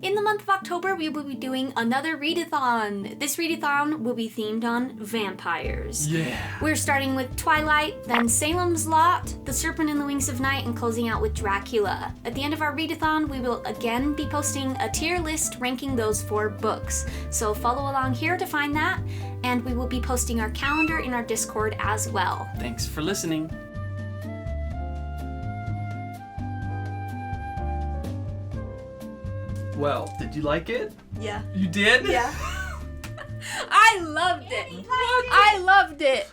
In the month of October, we will be doing another Readathon. This Readathon will be themed on vampires. Yeah. We're starting with Twilight, then Salem's Lot, The Serpent and the Wings of Night, and closing out with Dracula. At the end of our Readathon, we will again be posting a tier list ranking those 4 books. So follow along here to find that, and we will be posting our calendar in our Discord as well. Thanks for listening. Well, did you like it? Yeah. You did? Yeah. I loved it. I loved it.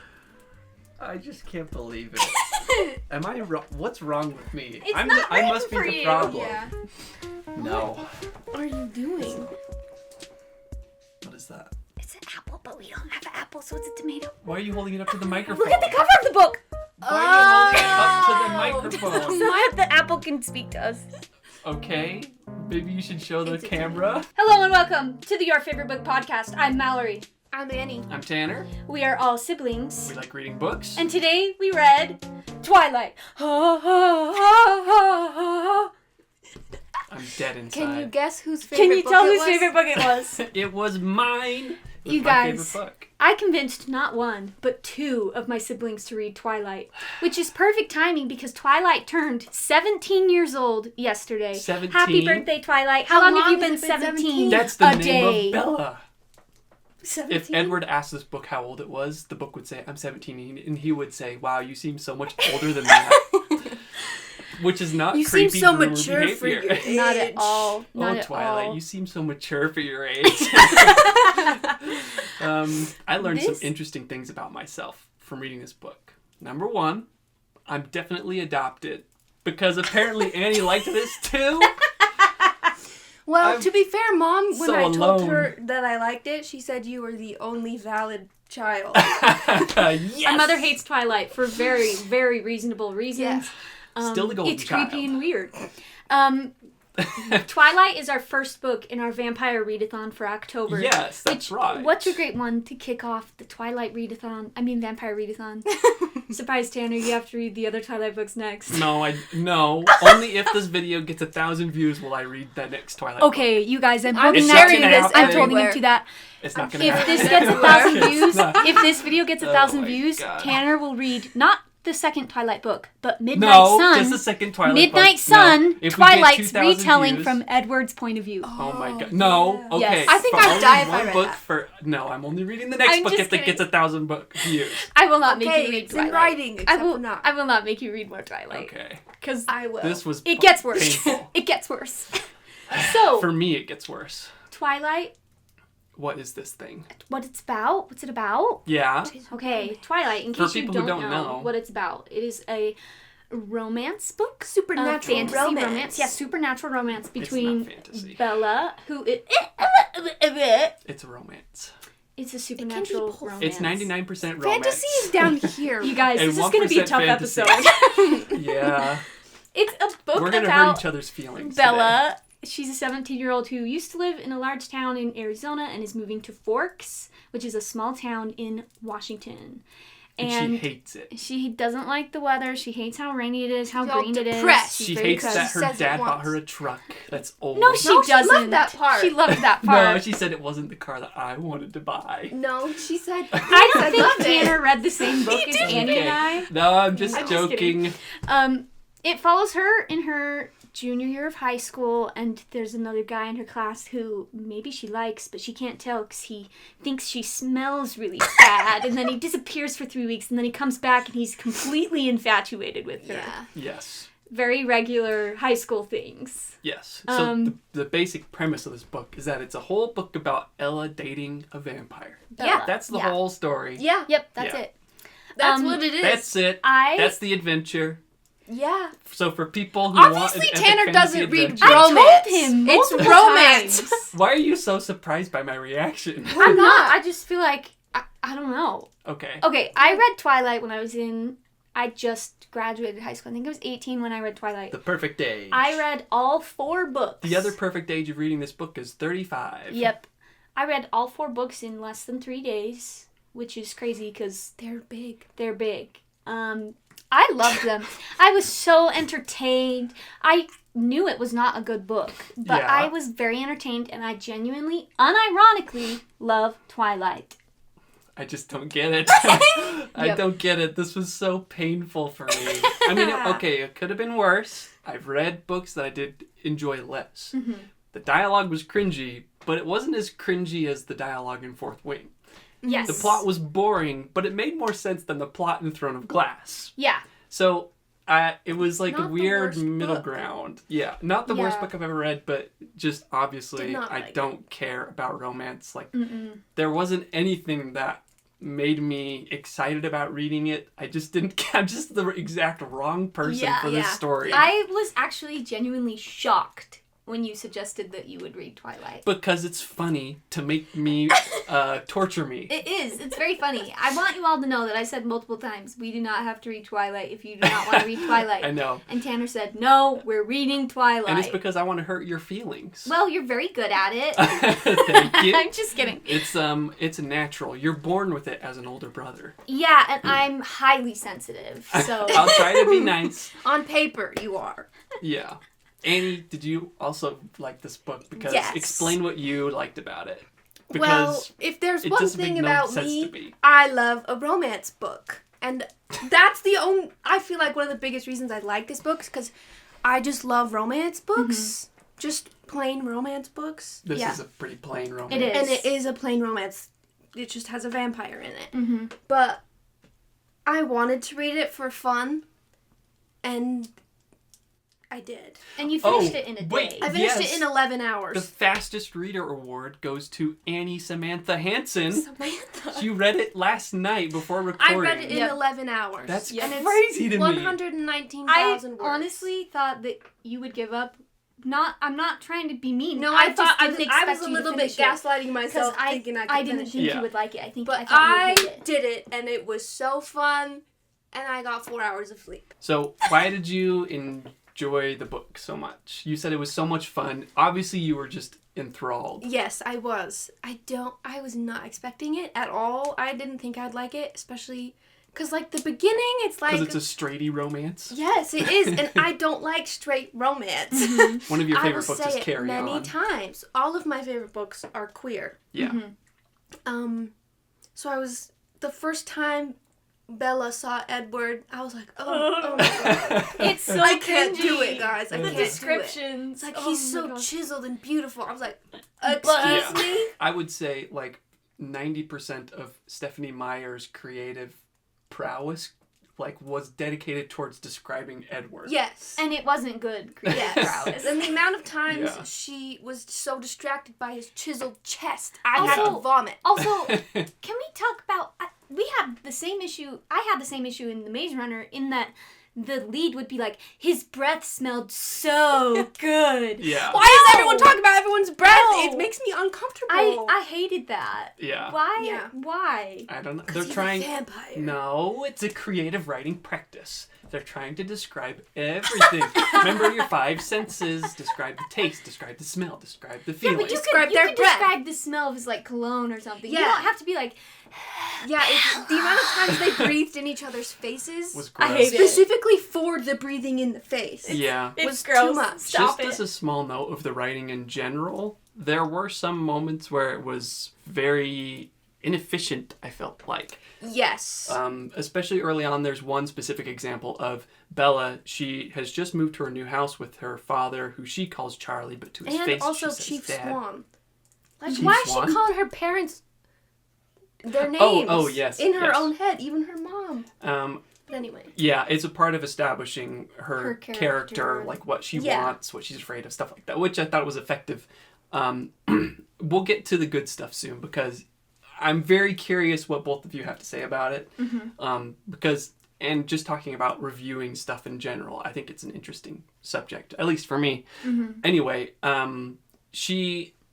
I just can't believe it. Am I wrong? What's wrong with me? It's I not must be written for the you. problem. Yeah. No. What are you doing? What is that? It's an apple, but we don't have an apple, so it's a tomato. Why are you holding it up to the microphone? Look at the cover of the book! Why are you holding it up to the microphone? So that the apple can speak to us. Okay. Maybe you should show the camera. Hello and welcome to the Your Favorite Book podcast. I'm Malorie. I'm Annie. I'm Tanner. We are all siblings. We like reading books. And today we read Twilight. I'm dead inside. Can you guess whose favorite Can you book tell it whose was? favorite book it was? It was mine. It was You my guys. favorite book. I convinced not one, but 2 of my siblings to read Twilight, which is perfect timing because Twilight turned 17 years old yesterday. 17? Happy birthday, Twilight. How long have you been has it been 17? That's the a name day. of Bella. 17? If Edward asked this book how old it was, the book would say, I'm 17. And he would say, wow, you seem so much older than that. Which is not You seem creepy so groomer mature behavior. for your age. Not at all. Not Oh, at Twilight, all. you seem so mature for your age. I learned some interesting things about myself from reading this book. Number 1, I'm definitely adopted. Because apparently Annie liked this too. Well, I'm to be fair, Mom, when so I told alone. her that I liked it, she said you were the only valid child. Yes! My mother hates Twilight for very, very reasonable reasons. Still the golden It's child. creepy and weird. Twilight is our first book in our Vampire Readathon for October. Yes, that's right. What's a great one to kick off the Twilight Readathon? I mean, Vampire Readathon. Surprise, Tanner, you have to read the other Twilight books next. No. Only if this video gets 1,000 views will I read the next Twilight book. Okay, you guys, I'm I'm holding It's that not to gonna this. happen. I'm holding Everywhere. it to that. It's not gonna If happen. this gets 1,000 views, if this video gets 1,000 my views, God. Tanner will read not the second Twilight book, but Midnight No, Sun. just the second Twilight Midnight book. Sun, No. If we get Twilight's 2,000 retelling views- from Edward's point of view. Oh my god. No. yeah. Okay. Yes. I think but I'd only die if I one read book that. for No, I'm only reading the next I'm book just if it gets kidding. 1,000 book views. I will not make Okay, you read it's Twilight. in writing, except I will for not. I will not make you read more Twilight. Okay. Because I will. This was it gets worse. painful. It gets worse. So, For me, it gets worse. Twilight, What is this thing? what it's about? What's it about? Yeah. Okay, Twilight, in For case you people who don't don't know know. what it's about, it is a romance book. Supernatural fantasy romance. Yeah, supernatural romance between fantasy. Bella, who is... It's a romance. It's a supernatural both. romance. It's 99% romance. Fantasy is down here. You guys, And this is going to be a 1% tough fantasy. episode. Yeah. It's a book We're gonna about hurt each other's feelings. Bella. She's a 17-year-old who used to live in a large town in Arizona and is moving to Forks, which is a small town in Washington. And she And hates it. she doesn't like the weather. She hates how rainy it is, how She's all green it is. depressed. She's She very hates depressed. that She her says it dad bought once. her a truck that's old. No, she No, she doesn't. loved that part. She loved that part. No, she said it wasn't the car that I wanted to buy. No, she said. I don't think loved it. Tanner read the same book as did. Annie and I. No, I'm just I'm just joking. It follows her in her junior year of high school, and there's another guy in her class who maybe she likes, but she can't tell because he thinks she smells really bad, and then he disappears for 3 weeks, and then he comes back and he's completely infatuated with her. Yeah. Yes. Very regular high school things. Yes. So the basic premise of this book is that it's a whole book about Ella dating a vampire. Yeah. That's the Yeah. whole story. Yeah. Yep, that's Yeah. it. That's what it is. That's it. I- That's the adventure. Yeah. So for people who Obviously, want an Tanner epic doesn't fantasy read adventure- romance. I told him It's multiple romance. times. Why are you so surprised by my reaction? I'm not. I just feel like, I don't know. Okay. Okay, I read Twilight when I just graduated high school. I think I was 18 when I read Twilight. The perfect age. I read all 4 books. The other perfect age of reading this book is 35. Yep. I read all 4 books in less than 3 days, which is crazy because They're big. they're big. I loved them. I was so entertained. I knew it was not a good book, but Yeah. I was very entertained, and I genuinely, unironically, love Twilight. I just don't get it. I Yep. don't get it. This was so painful for me. I mean, okay, it could have been worse. I've read books that I did enjoy less. Mm-hmm. The dialogue was cringy, but it wasn't as cringy as the dialogue in Fourth Wing. Yes. The plot was boring, but it made more sense than the plot in Throne of Glass. Yeah. So it was like Not a the weird worst middle book. ground. Yeah, not the worst Yeah. book I've ever read, but just obviously Did not I like don't care about romance. Like Mm-mm. there wasn't anything that made me excited about reading it. I just didn't. I'm just the exact wrong person Yeah, for this yeah. story. I was actually genuinely shocked when you suggested that you would read Twilight. Because it's funny to make me torture me. It is. It's very funny. I want you all to know that I said multiple times, we do not have to read Twilight if you do not want to read Twilight. I know. And Tanner said, no, we're reading Twilight. And it's because I want to hurt your feelings. Well, you're very good at it. Thank you. I'm just kidding. It's natural. You're born with it as an older brother. Yeah, and I'm highly sensitive, so... I'll try to be nice. On paper, you are. Yeah. Annie, did you also like this book? Because Yes. explain what you liked about it. Well, Because if there's it one doesn't thing make no about sense to me, me. I love a romance book. And that's the only... I feel like one of the biggest reasons I like this book is because I just love romance books. Just plain romance books. This yeah. is a pretty plain romance. It is. And it is a plain romance. It just has a vampire in it. Mm-hmm. But I wanted to read it for fun. And I did. And you finished it in a wait. day. I finished Yes. it in 11 hours. The fastest reader award goes to Annie Samantha Hansen. Samantha. You read it last night before I recording. read it in Yep. 11 hours. That's And it's crazy to me. 119,000 I words. honestly thought that you would give up. I'm not trying to be mean. No, I I thought just didn't I expect was a you to little bit finish it. gaslighting Because myself, thinking I could didn't finish think it. you would like it. I think But I thought I you would hate it. did it, and it was so fun, and I got 4 hours of sleep. So, why did you enjoy the book so much? You said it was so much fun. Obviously, you were just enthralled. Yes, I was. I was not expecting it at all. I didn't think I'd like it, especially because, like, the beginning, it's like... Because it's a straighty romance. Yes, it is, and I don't like straight romance. One of your I will favorite books say is it Carry many On. times. All of my favorite books are queer. Yeah. So I was... The first time Bella saw Edward, I was like, oh my god. It's so I can't cringy. do it, guys. I The can't do it. descriptions. It's like, oh he's my so gosh. chiseled and beautiful. I was like, But- excuse me? I would say, like, 90% of Stephenie Meyer's creative prowess, like, was dedicated towards describing Edward. Yes. And it wasn't good. creative Yes. prowess. And the amount of times Yeah. she was so distracted by his chiseled chest, I had Also- to vomit. Also, can we talk about... we had the same issue... I had the same issue in The Maze Runner in that the lead would be like, his breath smelled so good. Yeah. Why is everyone talking about everyone's breath? No. It makes me uncomfortable. I hated that. Yeah. Why? Yeah. Why? I don't know. 'Cause They're he's trying... a vampire. No, it's a creative writing practice. They're trying to describe everything. Remember your five senses. Describe the taste, describe the smell, describe the Yeah, feeling. but you Describe could, their you could breath. describe the smell of his, like, cologne or something. You Yeah. don't have to be like... Yeah, the amount of times they breathed in each other's faces, was I gross. hate it. specifically for the breathing in the face. Yeah. was too much. Stop Just as a small note of the writing in general, there were some moments where it was very inefficient, I felt like. Yes. Especially early on, there's one specific example of Bella. She has just moved to her new house with her father, who she calls Charlie, but to his And face also she says Chief Dad. Swan. Like, Chief why is Swan? she calling her parents their names? Oh, yes, In her yes. own head, even her mom. But anyway. Yeah, it's a part of establishing her, Her character, character. like what she Yeah. wants, what she's afraid of, stuff like that, which I thought was effective. We'll get to the good stuff soon because I'm very curious what both of you have to say about it. Because, and just talking about reviewing stuff in general, I think it's an interesting subject, at least for me. Anyway,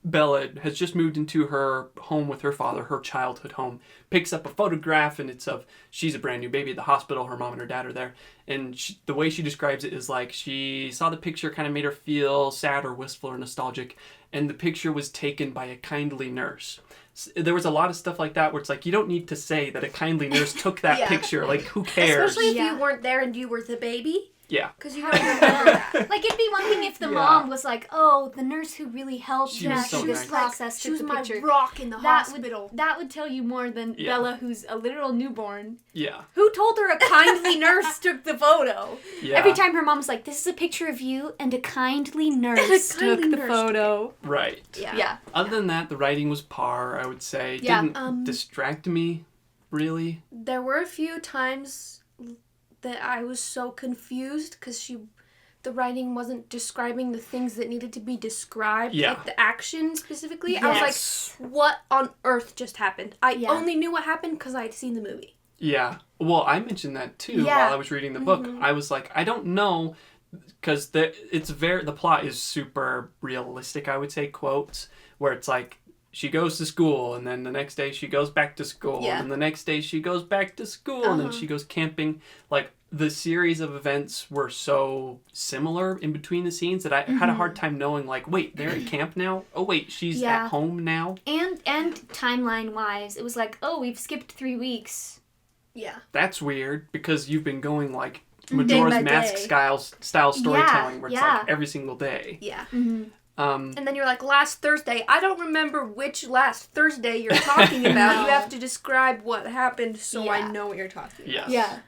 Bella has just moved into her home with her father, her childhood home, picks up a photograph, and it's of, she's a brand new baby at the hospital, her mom and her dad are there, and the way she describes it is like, she saw the picture, kind of made her feel sad or wistful or nostalgic, and the picture was taken by a kindly nurse. There was a lot of stuff like that where it's like, you don't need to say that a kindly nurse took that Yeah. picture, like, who cares? Especially if Yeah. you weren't there and you were the baby. Yeah. Because you don't remember that. Like, it'd be one thing if the Yeah. mom was like, oh, the nurse who really helped She was so through this nice. process She took was the my picture. rock in the hospital. That would tell you more than Yeah. Bella, who's a literal newborn. Yeah. Who told her a kindly nurse took the photo? Yeah. Every time her mom's like, this is a picture of you, and a kindly nurse took the photo. Right. Yeah. Other than that, the writing was par, I would say. Yeah. Didn't distract me, really. There were a few times that I was so confused because the writing wasn't describing the things that needed to be described, Yeah. like the action specifically. Yes. I was like, what on earth just happened? I Yeah. only knew what happened because I'd seen the movie. Yeah. Well, I mentioned that too Yeah. while I was reading the book. I was like, I don't know, because the plot is super realistic, I would say, quotes, where it's like, she goes to school, and then the next day she goes back to school, Yeah. and the next day she goes back to school, and then she goes camping. Like, the series of events were so similar in between the scenes that I had a hard time knowing, like, wait, they're at camp now? Oh, wait, she's Yeah. at home now? And timeline-wise, it was like, oh, we've skipped 3 weeks. Yeah. That's weird, because you've been going, like, by Majora's Mask day. style storytelling, where it's yeah. like every single day. Yeah. Um, And then you're like, last Thursday. I don't remember which last Thursday you're talking about. You have to describe what happened so I Yeah. know what you're talking yes. Yeah.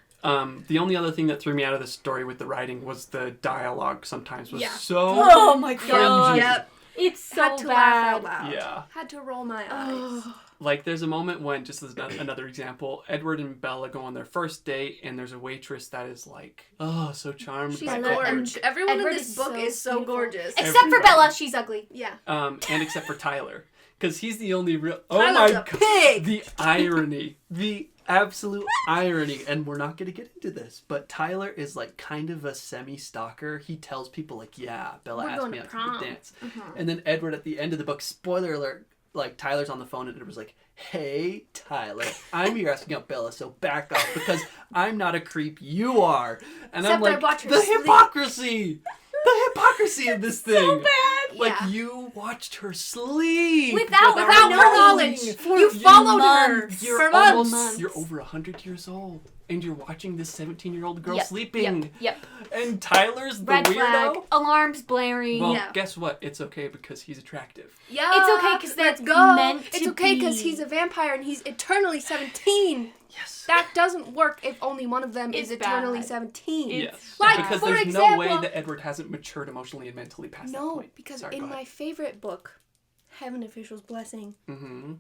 The only other thing that threw me out of the story with the writing was the dialogue sometimes was Yeah. so Oh my cringy. god. Yep. It's so Had to bad. laugh out loud. Yeah. Had to roll my eyes. Like, there's a moment when, just as another example, Edward and Bella go on their first date, and there's a waitress that is like, oh, so charmed She's by Bella Edward. gorgeous. Everyone Edward in this is book so is so beautiful. gorgeous. Except for Everybody. Bella, she's ugly. Yeah. And except for Tyler. Because he's the only real... Oh Tyler's my a god. pig! The irony. The absolute irony. And we're not going to get into this, but Tyler is like kind of a semi-stalker. He tells people like, yeah, Bella We're asked going me to out to the prom. dance. And then Edward at the end of the book, spoiler alert, like Tyler's on the phone and Edward's like, hey, Tyler, I'm here asking out Bella, so back off because I'm not a creep, you are. And Except I'm like, I watch her the sleep. hypocrisy! The hypocrisy of this thing! So bad. Like, Yeah. you watched her sleep! Without Without her knowing. knowledge. For You followed her. months. You're For almost, months. you're over 100 years old, and you're watching this 17-year-old girl Yep, sleeping. Yep. And Tyler's the Red weirdo? flag. Alarms blaring. Well, Yeah. guess what? It's okay because he's attractive. Yeah. It's okay 'cause they're let's go. meant to It's okay be. because he's a vampire and he's eternally 17. Yes. That doesn't work if only one of them It's is eternally bad. 17. Yes. Like, because for there's example, no way that Edward hasn't matured emotionally and mentally past that No, point. because Sorry, in go my ahead. favorite book, Heaven Official's Blessing, Mm-hmm.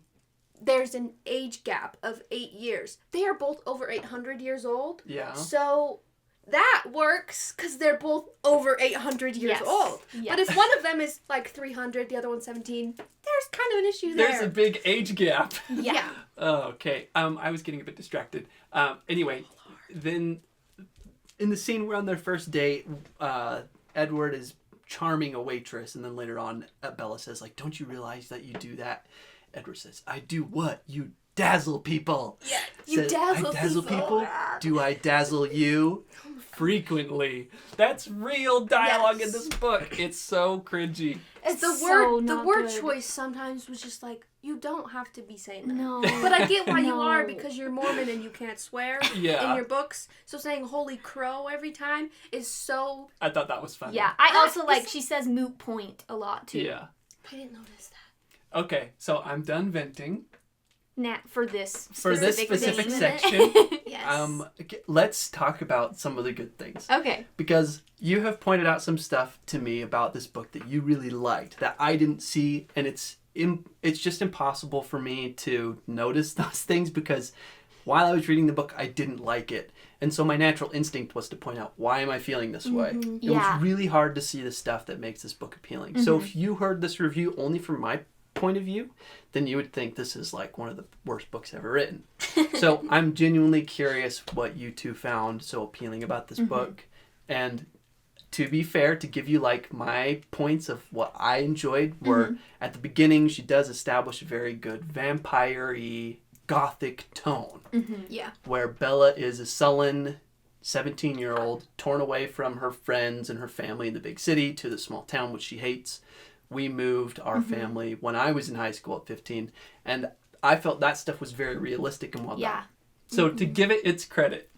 there's an age gap of 8 years. They are both over 800 years old. Yeah. So that works because they're both over 800 years Yes. old. Yes. But if one of them is like 300, the other one's 17, there's kind of an issue there. There's a big age gap. Yeah. Oh, okay. I was getting a bit distracted. Anyway, then in the scene where on their first date, Edward is charming a waitress, and then later on, Bella says, like, don't you realize that you do that? Edward says, I do what? You dazzle people. Yeah, you dazzle I dazzle people. people? Do I dazzle you? Frequently. That's real dialogue in Yes. this book. It's so cringy. It's The so word not word good. choice sometimes was just like, you don't have to be saying that. No. But I get why you are No. because you're Mormon and you can't swear Yeah. in your books. So saying holy crow every time is so... I thought that was funny. Yeah, I also like, is- she says moot point a lot too. Yeah. I didn't notice that. Okay, so I'm done venting. For this For this specific specific thing. section, Yes. let's talk about some of the good things. Okay. Because you have pointed out some stuff to me about this book that you really liked that I didn't see, and it's just impossible for me to notice those things because while I was reading the book, I didn't like it. And so my natural instinct was to point out, why am I feeling this way? It Yeah. was really hard to see the stuff that makes this book appealing. So if you heard this review only from my point of view, then you would think this is like one of the worst books ever written. So I'm genuinely curious what you two found so appealing about this book. And to be fair, to give you like my points of what I enjoyed were at the beginning, she does establish a very good vampire-y gothic tone Yeah. where Bella is a sullen 17-year-old torn away from her friends and her family in the big city to the small town which she hates. We moved our family when I was in high school at 15, and I felt that stuff was very realistic and well done. Yeah. So to give it its credit,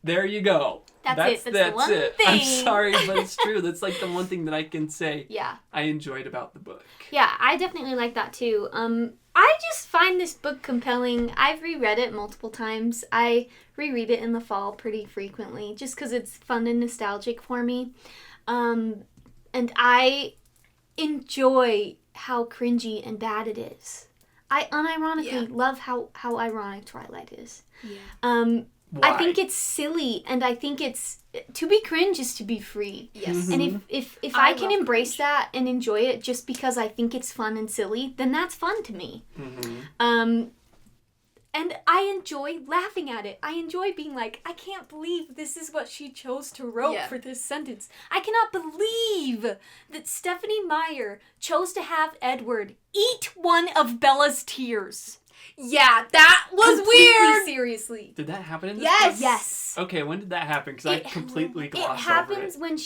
There you go. That's the one thing. I'm sorry, but it's true. That's like the one thing that I can say Yeah. I enjoyed about the book. Yeah, I definitely like that too. I just find this book compelling. I've reread it multiple times. I reread it in the fall pretty frequently just because it's fun and nostalgic for me. And I enjoy how cringy and bad it is. I unironically love how ironic Twilight is. Yeah. Why? I think it's silly, and I think it's to be cringe is to be free. Yes. Mm-hmm. And if I I can love embrace cringe. that and enjoy it just because I think it's fun and silly, then that's fun to me. Mm-hmm. And I enjoy laughing at it. I enjoy being like, I can't believe this is what she chose to wrote for this sentence. I cannot believe that Stephenie Meyer chose to have Edward eat one of Bella's tears. Yeah, that was Completely weird. Seriously. Did that happen in this Yes. book? Yes. Okay, when did that happen? Because I completely It glossed over happens it. when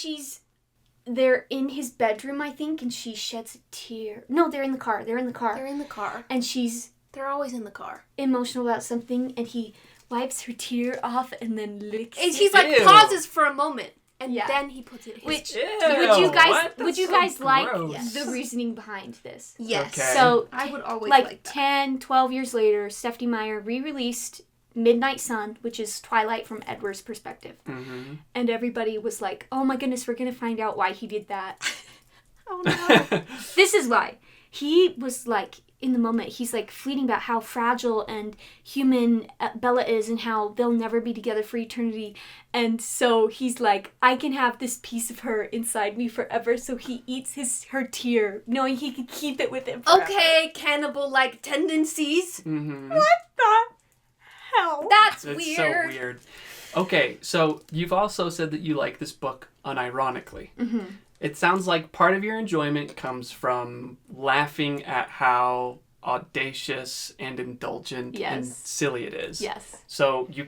they're in his bedroom, I think, and she sheds a tear. No, they're in the car. They're in the car. And she's They're always in the car. emotional about something, and he wipes her tear off and then licks And it. he's like Ew. pauses for a moment, and Yeah. then he puts it in his Which Ew, would you guys what? would That's you so guys like gross. the reasoning behind this? Yes. Okay. So I would always like like that. 10, 12 years later, Stephenie Meyer re-released Midnight Sun, which is Twilight from Edward's perspective. Mm-hmm. And everybody was like, "Oh my goodness, we're going to find out why he did that." Oh no. This is why. He was like, in the moment, he's like fleeting about how fragile and human Bella is and how they'll never be together for eternity. And so he's like, I can have this piece of her inside me forever. So he eats her tear, knowing he can keep it with him forever. Okay, cannibal-like tendencies. Mm-hmm. What the hell? That's It's weird. so weird. Okay, so you've also said that you like this book unironically. Mm-hmm. It sounds like part of your enjoyment comes from laughing at how audacious and indulgent and Yes. silly it is. Yes. So you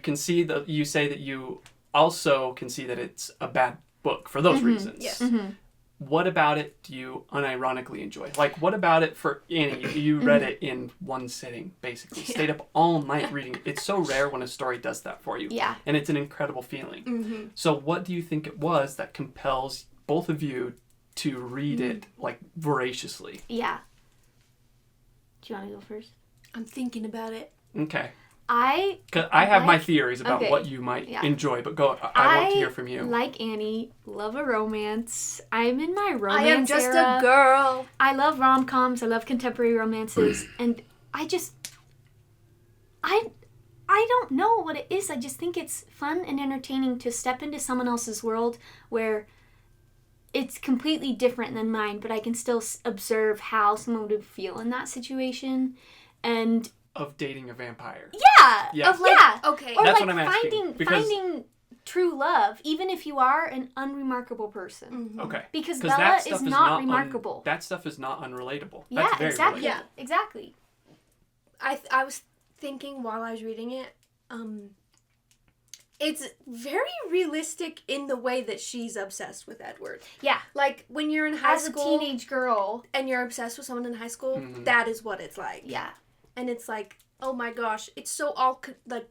say that you also can see that it's a bad book for those reasons. Yes. Mm-hmm. What about it do you unironically enjoy? Like, what about it for Annie? You read it in one sitting, basically. Stayed up all night reading it. It's so rare when a story does that for you. Yeah. And it's an incredible feeling. Mm-hmm. So what do you think it was that compels both of you to read it, like, voraciously? Yeah. Do you want to go first? I'm thinking about it. Okay. 'Cause I have my theories about okay. what you might Yeah. enjoy, but go. I want to hear from you. Like Annie, love a romance. I'm in my romance I am just era. a girl. I love rom-coms. I love contemporary romances, and I don't know what it is. I just think it's fun and entertaining to step into someone else's world where it's completely different than mine, but I can still observe how someone would feel in that situation, and Of dating a vampire. yeah, Of like, yeah. okay. Or That's like what I'm asking, because- finding true love, even if you are an unremarkable person. Mhm. Okay. Because 'Cause Bella that is stuff not remarkable. that stuff is not unrelatable. Yeah, That's very exactly. relatable. Yeah. Exactly. I was thinking while I was reading it, it's very realistic in the way that she's obsessed with Edward. Yeah. Like when you're in high As a school teenage girl. and you're obsessed with someone in high school, Mhm. that is what it's like. Yeah. And it's like, oh my gosh, it's so all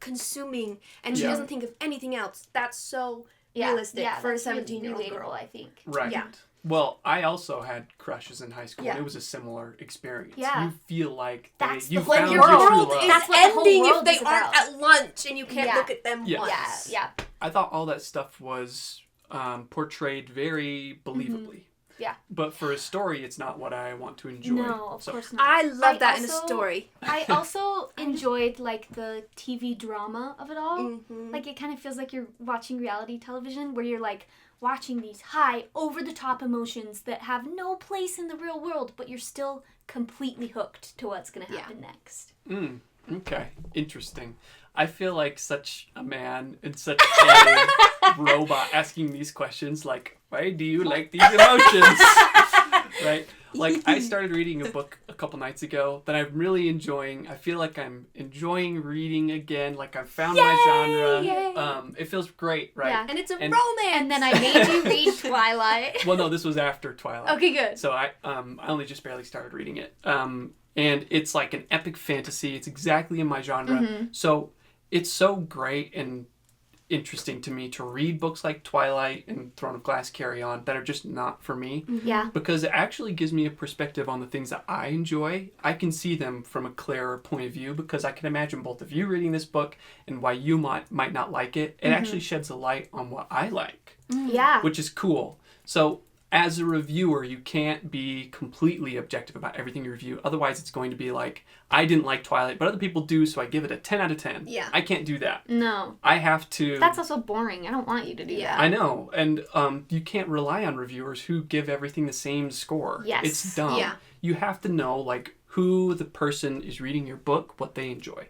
consuming, and she Yeah. doesn't think of anything else. That's so Yeah. realistic yeah, for a that's really 17-year-old relatable, girl. I think. Right. Yeah. Well, I also had crushes in high school, Yeah. and it was a similar experience. Yeah. You feel like That's you the Like found your your true world love. is That's what the whole ending if world they is aren't about. at lunch and you can't Yeah. look at them Yeah. once. Yeah. I thought all that stuff was portrayed very believably. Yeah. But for a story, it's not what I want to enjoy. No, of So- course not. I love I that in a also- story. I also enjoyed like the TV drama of it all. Mhm. Like it kind of feels like you're watching reality television where you're like watching these high over the top emotions that have no place in the real world, but you're still completely hooked to what's going to happen next. Okay. Interesting. I feel like such a man and such a robot asking these questions like, why do you like these emotions? Right? Like, I started reading a book a couple nights ago that I'm really enjoying. I feel like I'm enjoying reading again. Like, I've found my genre. Yay! It feels great, right? Yeah. And it's a And- romance. And then I made you read Twilight. Well, no, this was after Twilight. Okay, good. So I only just barely started reading it. And it's like an epic fantasy. It's exactly in my genre. Mm-hmm. So it's so great, and interesting to me to read books like Twilight and Throne of Glass Carry On that are just not for me. Yeah. Because it actually gives me a perspective on the things that I enjoy. I can see them from a clearer point of view because I can imagine both of you reading this book and why you might not like it. It actually sheds a light on what I like, Yeah. which is cool. So as a reviewer, you can't be completely objective about everything you review. Otherwise, it's going to be like, I didn't like Twilight, but other people do, so I give it a 10 out of 10. Yeah. I can't do that. No. I have to... That's also boring. I don't want you to do that. I know. And you can't rely on reviewers who give everything the same score. Yes. It's dumb. Yeah. You have to know, like, who the person is reading your book, what they enjoy.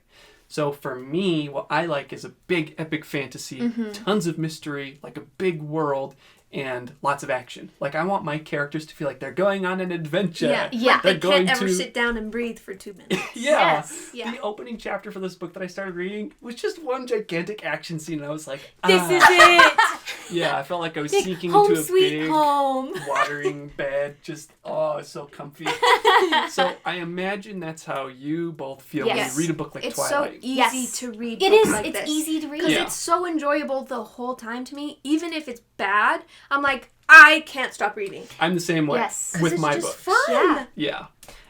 So for me, what I like is a big epic fantasy, tons of mystery, like a big world, and lots of action. Like, I want my characters to feel like they're going on an adventure. Yeah. Yeah. They're They going can't ever to... sit down and breathe for 2 minutes. Yeah. Yes. Yeah. The opening chapter for this book that I started reading was just one gigantic action scene, and I was like, This is it. Yeah, I felt like I was Big sinking home into a sweet big home. watering bed. Just, it's so comfy. So I imagine that's how you both feel when Yes. you read a book like It's Twilight. so easy Yes. to read It books is. like It's this. easy to read. Because Yeah. it's so enjoyable the whole time to me. Even if it's bad, I'm like, I can't stop reading. I'm the same way Yes. with it's my just books. fun. Yeah. Yeah.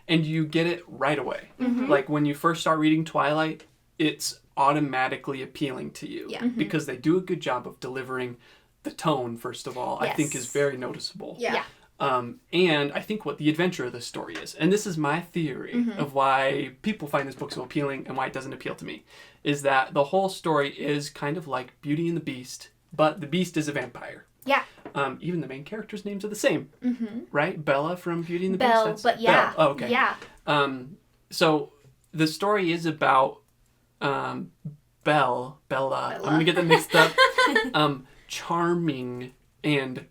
And you get it right away. Mm-hmm. Like when you first start reading Twilight, it's automatically appealing to you. Yeah. Mm-hmm. Because they do a good job of delivering the tone, first of all, I think is Yes. very noticeable. Yeah. Yeah. And I think what the adventure of this story is, and this is my theory of why people find this book so appealing and why it doesn't appeal to me, is that the whole story is kind of like Beauty and the Beast, but the Beast is a vampire. Yeah. Even the main characters' names are the same, right? Bella from Beauty and the Beast. Belle, That's but yeah. Belle. Oh, okay. Yeah. So the story is about Bella. I'm gonna get them mixed up. Charming and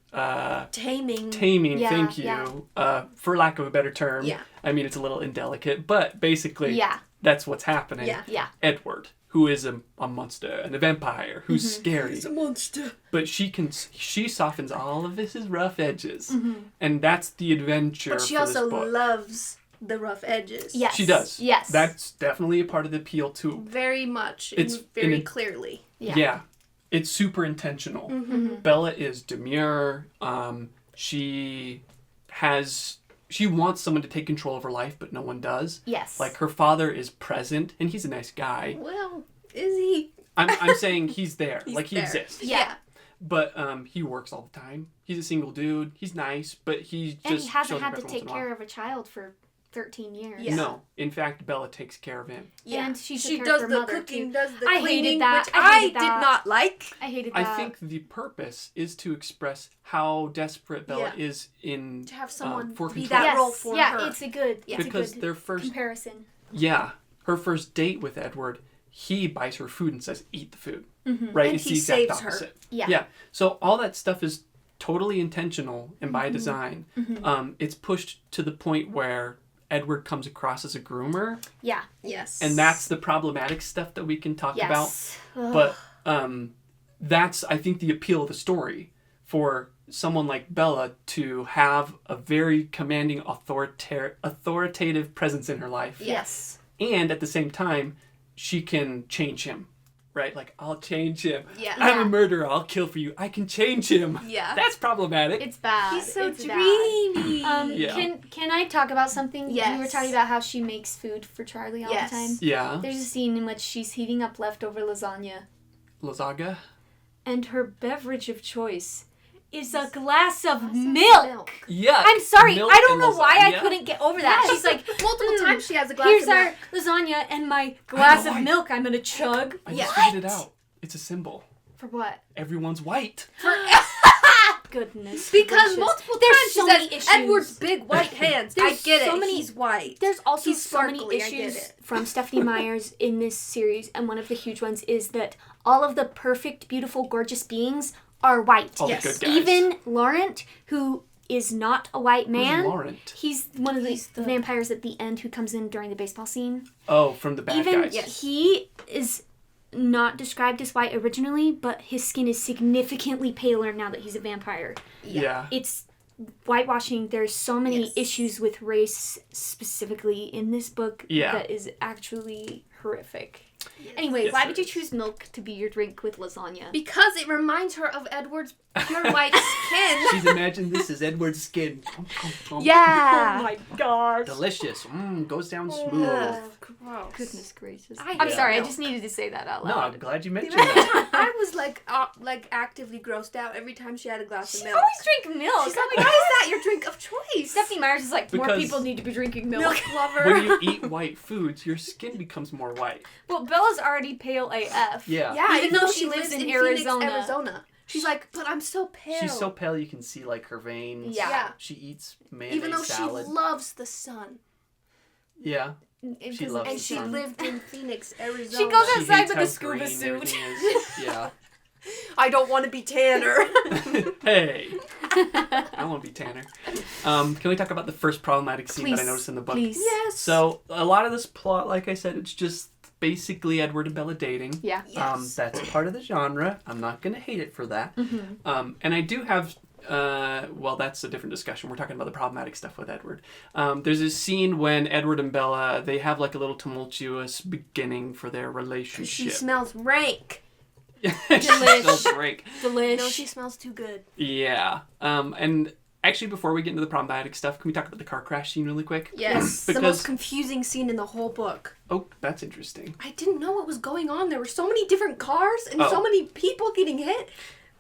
taming. Yeah, Thank you. For lack of a better term. Yeah. I mean, it's a little indelicate, but basically, Yeah. that's what's happening. Yeah. Yeah. Edward, who is a monster and a vampire, who's scary, It's a monster. but she softens all of his rough edges, and that's the adventure. But she for also this book. loves the rough edges. Yes. She does. Yes. That's definitely a part of the appeal too. Very much. It's and very in a- clearly. Yeah. It's super intentional. Bella is demure. She wants someone to take control of her life, but no one does. Yes. Like her father is present, and he's a nice guy. Well, is he? I'm saying he's there, He's like he there. exists. Yeah. But he works all the time. He's a single dude. He's nice, but he just And he hasn't shows up had to every take once in a while. care of a child for 13 years. Yeah. No, in fact, Bella takes care of him. Yeah. And she took she care does of her the mother, cooking, too. does the I hated cleaning, that. which I I hated did that. not like. I hated I that. think the purpose is to express how desperate Bella Yeah. is in To have someone for be control. that yes. role for yeah, her. it's a good, it's Because a good their first comparison. her first date with Edward, he buys her food and says, "Eat the food." Mm-hmm. Right? And it's he the exact saves her. opposite. Yeah. Yeah. So all that stuff is totally intentional and by design. It's pushed to the point where Edward comes across as a groomer, Yeah. Yes. and that's the problematic stuff that we can talk about. Yes. But that's, I think, the appeal of the story for someone like Bella to have a very commanding, authoritative presence in her life. Yes. And at the same time, she can change him. Right? Like, I'll change him. Yeah. I'm Yeah. a murderer. I'll kill for you. I can change him. Yeah. That's problematic. It's bad. He's so it's bad. dreamy. Yeah. Can I talk about something? We were Yes. talking about how she makes food for Charlie all Yes. the time. Yeah. There's a scene in which she's heating up leftover lasagna, Lazaga? and her beverage of choice is a glass of milk. Yeah. I'm sorry, milk I don't and know why I lasagna. couldn't get over that. She's like, Multiple times she has a glass here's of our milk. lasagna and my glass of why. milk I'm gonna chug. I Yeah. just figured it out. It's a symbol. For what? Everyone's white. Goodness. Because gracious. multiple There's times so she many says, issues. Edward's big white hands. I There's get so it. many- He's white. There's also He's so many sparkly, I get issues it. from Stephenie Meyer's in this series, and one of the huge ones is that all of the perfect, beautiful, gorgeous beings are white. All Yes. the good guys. Even Laurent, who is not a white man. Laurent? He's one of He's the the- vampires at the end who comes in during the baseball scene. Oh, from the bad Even guys. he is not described as white originally, but his skin is significantly paler now that he's a vampire. Yeah. It's whitewashing. There's so many Yes. issues with race specifically in this book Yeah. that is actually horrific. Anyway, Yes, why there would you is. choose milk to be your drink with lasagna? Because it reminds her of Edward's pure white skin. She's imagined this is Edward's skin. Yeah. Oh my gosh. Delicious. Goes down smooth. Ugh, gross. Goodness gracious. I I'm hate sorry, I milk. just needed to say that out No, loud. I'm glad you mentioned that. I was like actively grossed out every time she had a glass of She milk. always drink milk. She's like, why is that your drink of choice? Stephenie Meyer's is like, more Because- people need to be drinking milk. Milk lover. When you eat white foods, your skin becomes more white. Well, Bella's already pale AF. Yeah. Yeah, Even though she lives in Phoenix, Arizona. Arizona. She's like, but I'm so pale. She's so pale you can see like her veins. Yeah. She eats mayonnaise Even though salad. she loves the sun. Yeah. It She doesn't loves make And she sense. lived in Phoenix, Arizona. She goes She outside hates with how a scuba green suit. everything is. Yeah. I don't want to be Tanner. Hey. I want to be Tanner. Can we talk about the first problematic scene that I Please, noticed in the book? please. Yes. So a lot of this plot, like I said, it's just basically Edward and Bella dating. Yeah. Yes. That's part of the genre. I'm not going to hate it for that. And I do have, well, that's a different discussion. We're talking about the problematic stuff with Edward. There's a scene when Edward and Bella, they have like a little tumultuous beginning for their She relationship. smells rank. Smells great. Delish. No, she smells too good. Yeah. And actually, before we get into the problematic stuff, can we talk about the car crash scene really quick? Yes. Because- The most confusing scene in the whole book. Oh, that's interesting. I didn't know what was going on. There were so many different cars and Oh. so many people getting hit.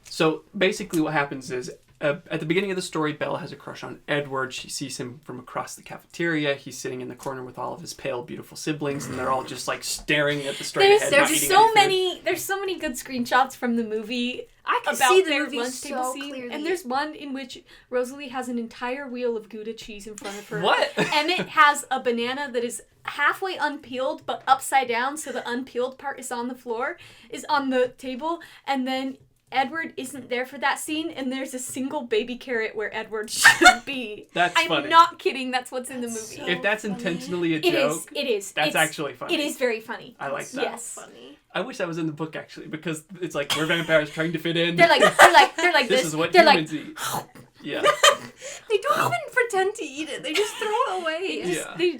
So basically what happens is, at the beginning of the story, Bella has a crush on Edward. She sees him from across the cafeteria. He's sitting in the corner with all of his pale, beautiful siblings, and they're all just like staring at the straight ahead. not There's eating so any food. many good screenshots from the movie I can about see the their movie lunch table so scene, clearly. and there's one in which Rosalie has an entire wheel of Gouda cheese in front of her. What? Emmett has a banana that is halfway unpeeled but upside down, so the unpeeled part is on the floor, is on the table, and then Edward isn't there for that scene, and there's a single baby carrot where Edward should be. That's I'm funny. not kidding. That's what's in the movie. so If that's funny. intentionally a It joke, is. It is. that's It's- actually funny. It is very funny. I like that. Yes. Funny. I wish that was in the book actually, because it's like we're vampires trying to fit in. They're like this this. is what They're like, humans eat. Yeah. They don't even pretend to eat it. They just throw it away.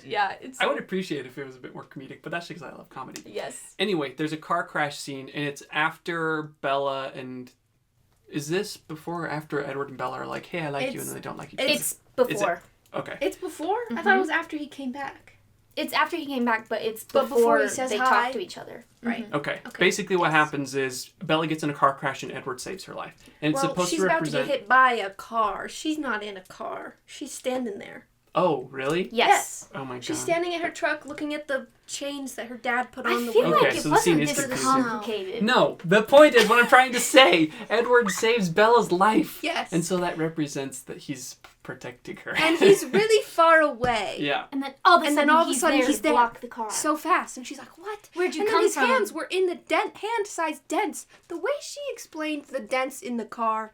Yeah. it's. I would appreciate if it was a bit more comedic, but that's because I love comedy. Yes. Anyway, there's a car crash scene, and it's after Bella and... Is this before or after Edward and Bella are like, hey, I like you, and then they don't like each other? It's before. Okay. It's before? I thought it was after he came back. It's after he came back, but it's But before, before he says they hi. talk to each other. Right. Okay. Okay. Basically, what Yes. happens is Bella gets in a car crash, and Edward saves her life. And it's Well, supposed she's to about to represent... get hit by a car. She's not in a car. She's standing there. Oh, really? Yes. Oh my god. She's standing at her truck looking at the chains that her dad put I on the feel window. Okay, like it so the scene wasn't is this confusing. complicated. No, the point is what I'm trying to say. Edward saves Bella's life. Yes. And so that represents that he's protecting her. And he's really far away. Yeah. And then all of a And sudden, then all of a he's sudden there he's to there. block the car. So fast. And she's like, what? Where'd you and come then his from? hands were in the hand-sized dents. The way she explained the dents in the car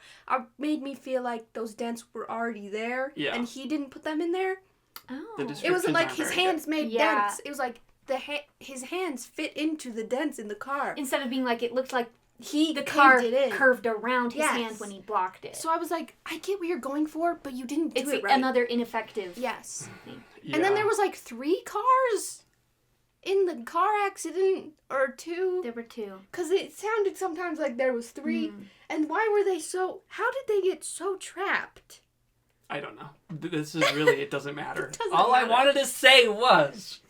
made me feel like those dents were already there. Yeah. And he didn't put them in there. Oh. The It was descriptions like aren't his very hands made Yeah. dents. It was like his hands fit into the dents in the car. Instead of being like, it looked like He the caved car it in. curved around his Yes. hand when he blocked it. So I was like, I get what you're going for, but you didn't do it's it right. another ineffective. Yes. thing. Yeah. And then there was like 3 cars in the car accident, or 2. There were 2. Because it sounded sometimes like there was 3. And why were they so... How did they get so trapped? I don't know. This is really, it doesn't matter. doesn't All I matter. wanted to say was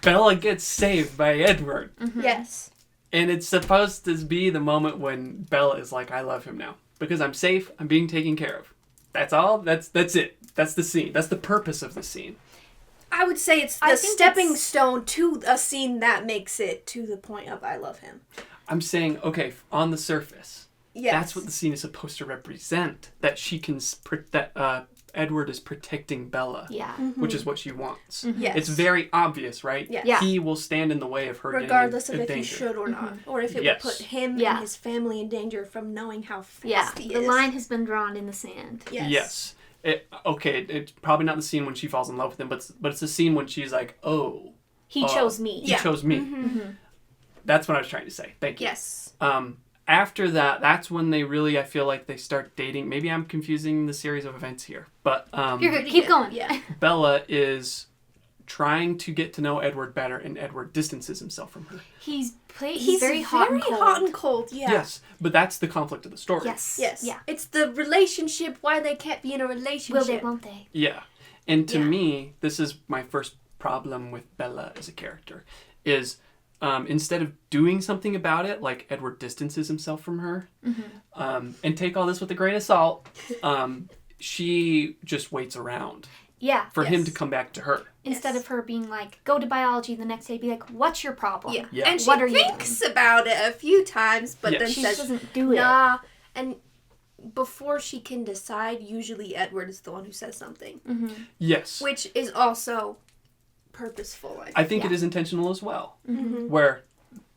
Bella gets saved by Edward. Yes. And it's supposed to be the moment when Bella is like, I love him now. Because I'm safe, I'm being taken care of. That's all. That's it. That's the scene. That's the purpose of the scene. I would say it's I the think stepping it's- stone to a scene that makes it to the point of I love him. I'm saying, okay, on the surface, Yes. that's what the scene is supposed to represent. That she can, that Edward is protecting Bella. Yeah. Which is what she wants. Yes. It's very obvious, right? Yes. Yeah. He will stand in the way of her Regardless of getting if in he danger. should or not. Or if it Yes. would put him Yeah. and his family in danger from knowing how fast Yeah. he The is. line has been drawn in the sand. Yes. It's probably not the scene when she falls in love with him, but it's the scene when she's like, oh, He chose me. he chose me. That's what I was trying to say. Thank you. Yes. After that, that's when they really, I feel like they start dating. Maybe I'm confusing the series of events here, but You're good. Keep going. Yeah. Bella is trying to get to know Edward better, and Edward distances himself from her. He's very hot and cold. Yeah. Yes, but that's the conflict of the story. Yes. Yeah. It's the relationship, why they can't be in a relationship. Will they, won't they? Yeah. And to me, this is my first problem with Bella as a character, is instead of doing something about it, like Edward distances himself from her, and take all this with a grain of salt, she just waits around for him to come back to her. Instead of her being like, go to biology the next day, be like, what's your problem? Yeah. And she thinks about it a few times, but then she says, doesn't do it. Nah. And before she can decide, usually Edward is the one who says something. Yes. Which is also purposeful. I think it is intentional as well. Where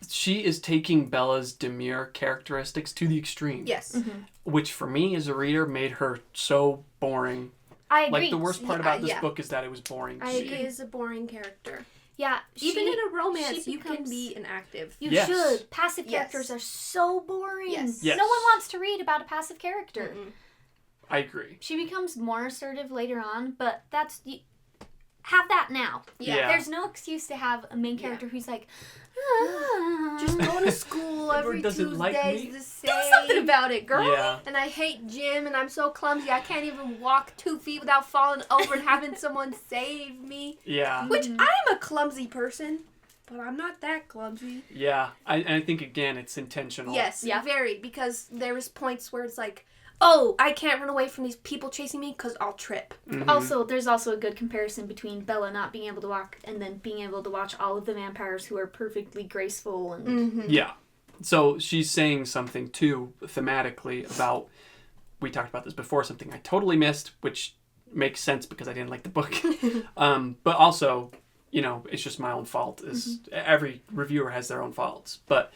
she is taking Bella's demure characteristics to the extreme. Yes. Which for me as a reader made her so boring. I agree. Like the worst part about this book is that it was boring. I agree. She is a boring character. Yeah. Even in a romance, you can be an active. You should. Passive characters are so boring. Yes. No one wants to read about a passive character. I agree. She becomes more assertive later on, but that's... have that now. Yeah. There's no excuse to have a main character who's like... just going to school every Tuesday is the same. Do something about it, girl. Yeah. And I hate gym, and I'm so clumsy. I can't even walk 2 feet without falling over and having someone save me. Yeah. Which I'm a clumsy person, but I'm not that clumsy. Yeah. I think, again, it's intentional. Yes, very. Because there was points where it's like, oh, I can't run away from these people chasing me because I'll trip. Also, there's also a good comparison between Bella not being able to walk and then being able to watch all of the vampires who are perfectly graceful and... Yeah. So she's saying something, too, thematically about... We talked about this before, something I totally missed, which makes sense because I didn't like the book. But also, it's just my own fault. Every reviewer has their own faults. But...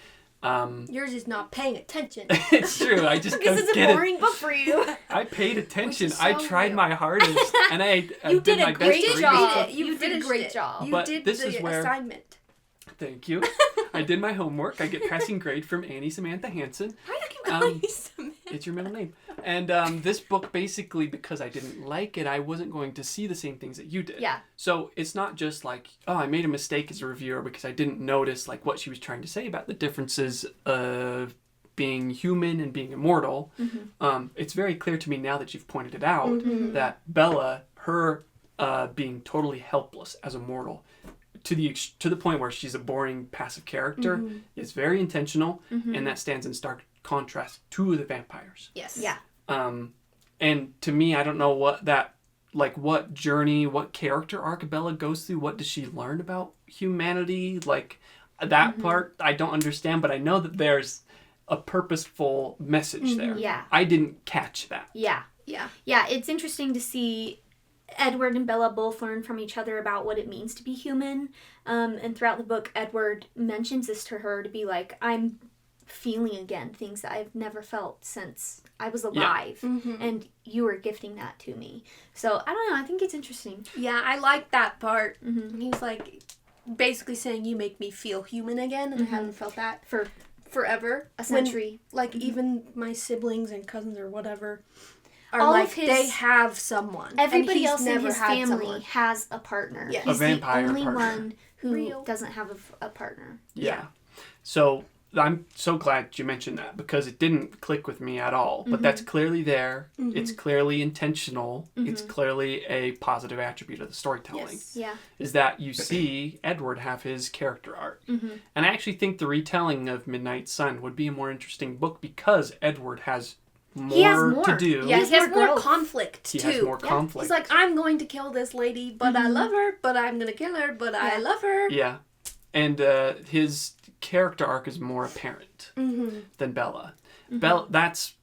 yours is not paying attention. It's true. I just this is a boring book for you. I paid attention. I tried my hardest, and I you did my best to read it. You did a great job. But you did this the is where, assignment. Thank you. I did my homework. I get passing grade from Annie Samantha Hansen. Why do you call me Samantha? It's your middle name. And this book, basically, because I didn't like it, I wasn't going to see the same things that you did. Yeah. So it's not just like, oh, I made a mistake as a reviewer because I didn't notice like what she was trying to say about the differences of being human and being immortal. It's very clear to me now that you've pointed it out that Bella, her being totally helpless as a mortal, to the point where she's a boring passive character, is very intentional, and that stands in stark contrast to the vampires. Yes. Yeah. And to me, I don't know what journey, what character arc Bella goes through. What does she learn about humanity? Like that part, I don't understand, but I know that there's a purposeful message there. Yeah. I didn't catch that. Yeah. It's interesting to see Edward and Bella both learn from each other about what it means to be human. And throughout the book, Edward mentions this to her to be like, I'm feeling again things that I've never felt since I was alive. And you were gifting that to me. So, I don't know. I think it's interesting. Yeah, I like that part. He's like basically saying, you make me feel human again. And I haven't felt that for forever. A century. Even my siblings and cousins or whatever are All like, of his, they have someone. Everybody else in his family someone. has a partner. Yes. He's A vampire the only partner. one who doesn't have a partner. Yeah. So I'm so glad you mentioned that because it didn't click with me at all. But that's clearly there. It's clearly intentional. It's clearly a positive attribute of the storytelling. Yes. Yeah. Is that you see Edward have his character arc. And I actually think the retelling of Midnight Sun would be a more interesting book because Edward has more to do. Yeah, he has more growth. conflict, He too. has more conflict. He's like, I'm going to kill this lady, but I love her, but I'm going to kill her, but I love her. Yeah. And his character arc is more apparent than Bella. Bella, that's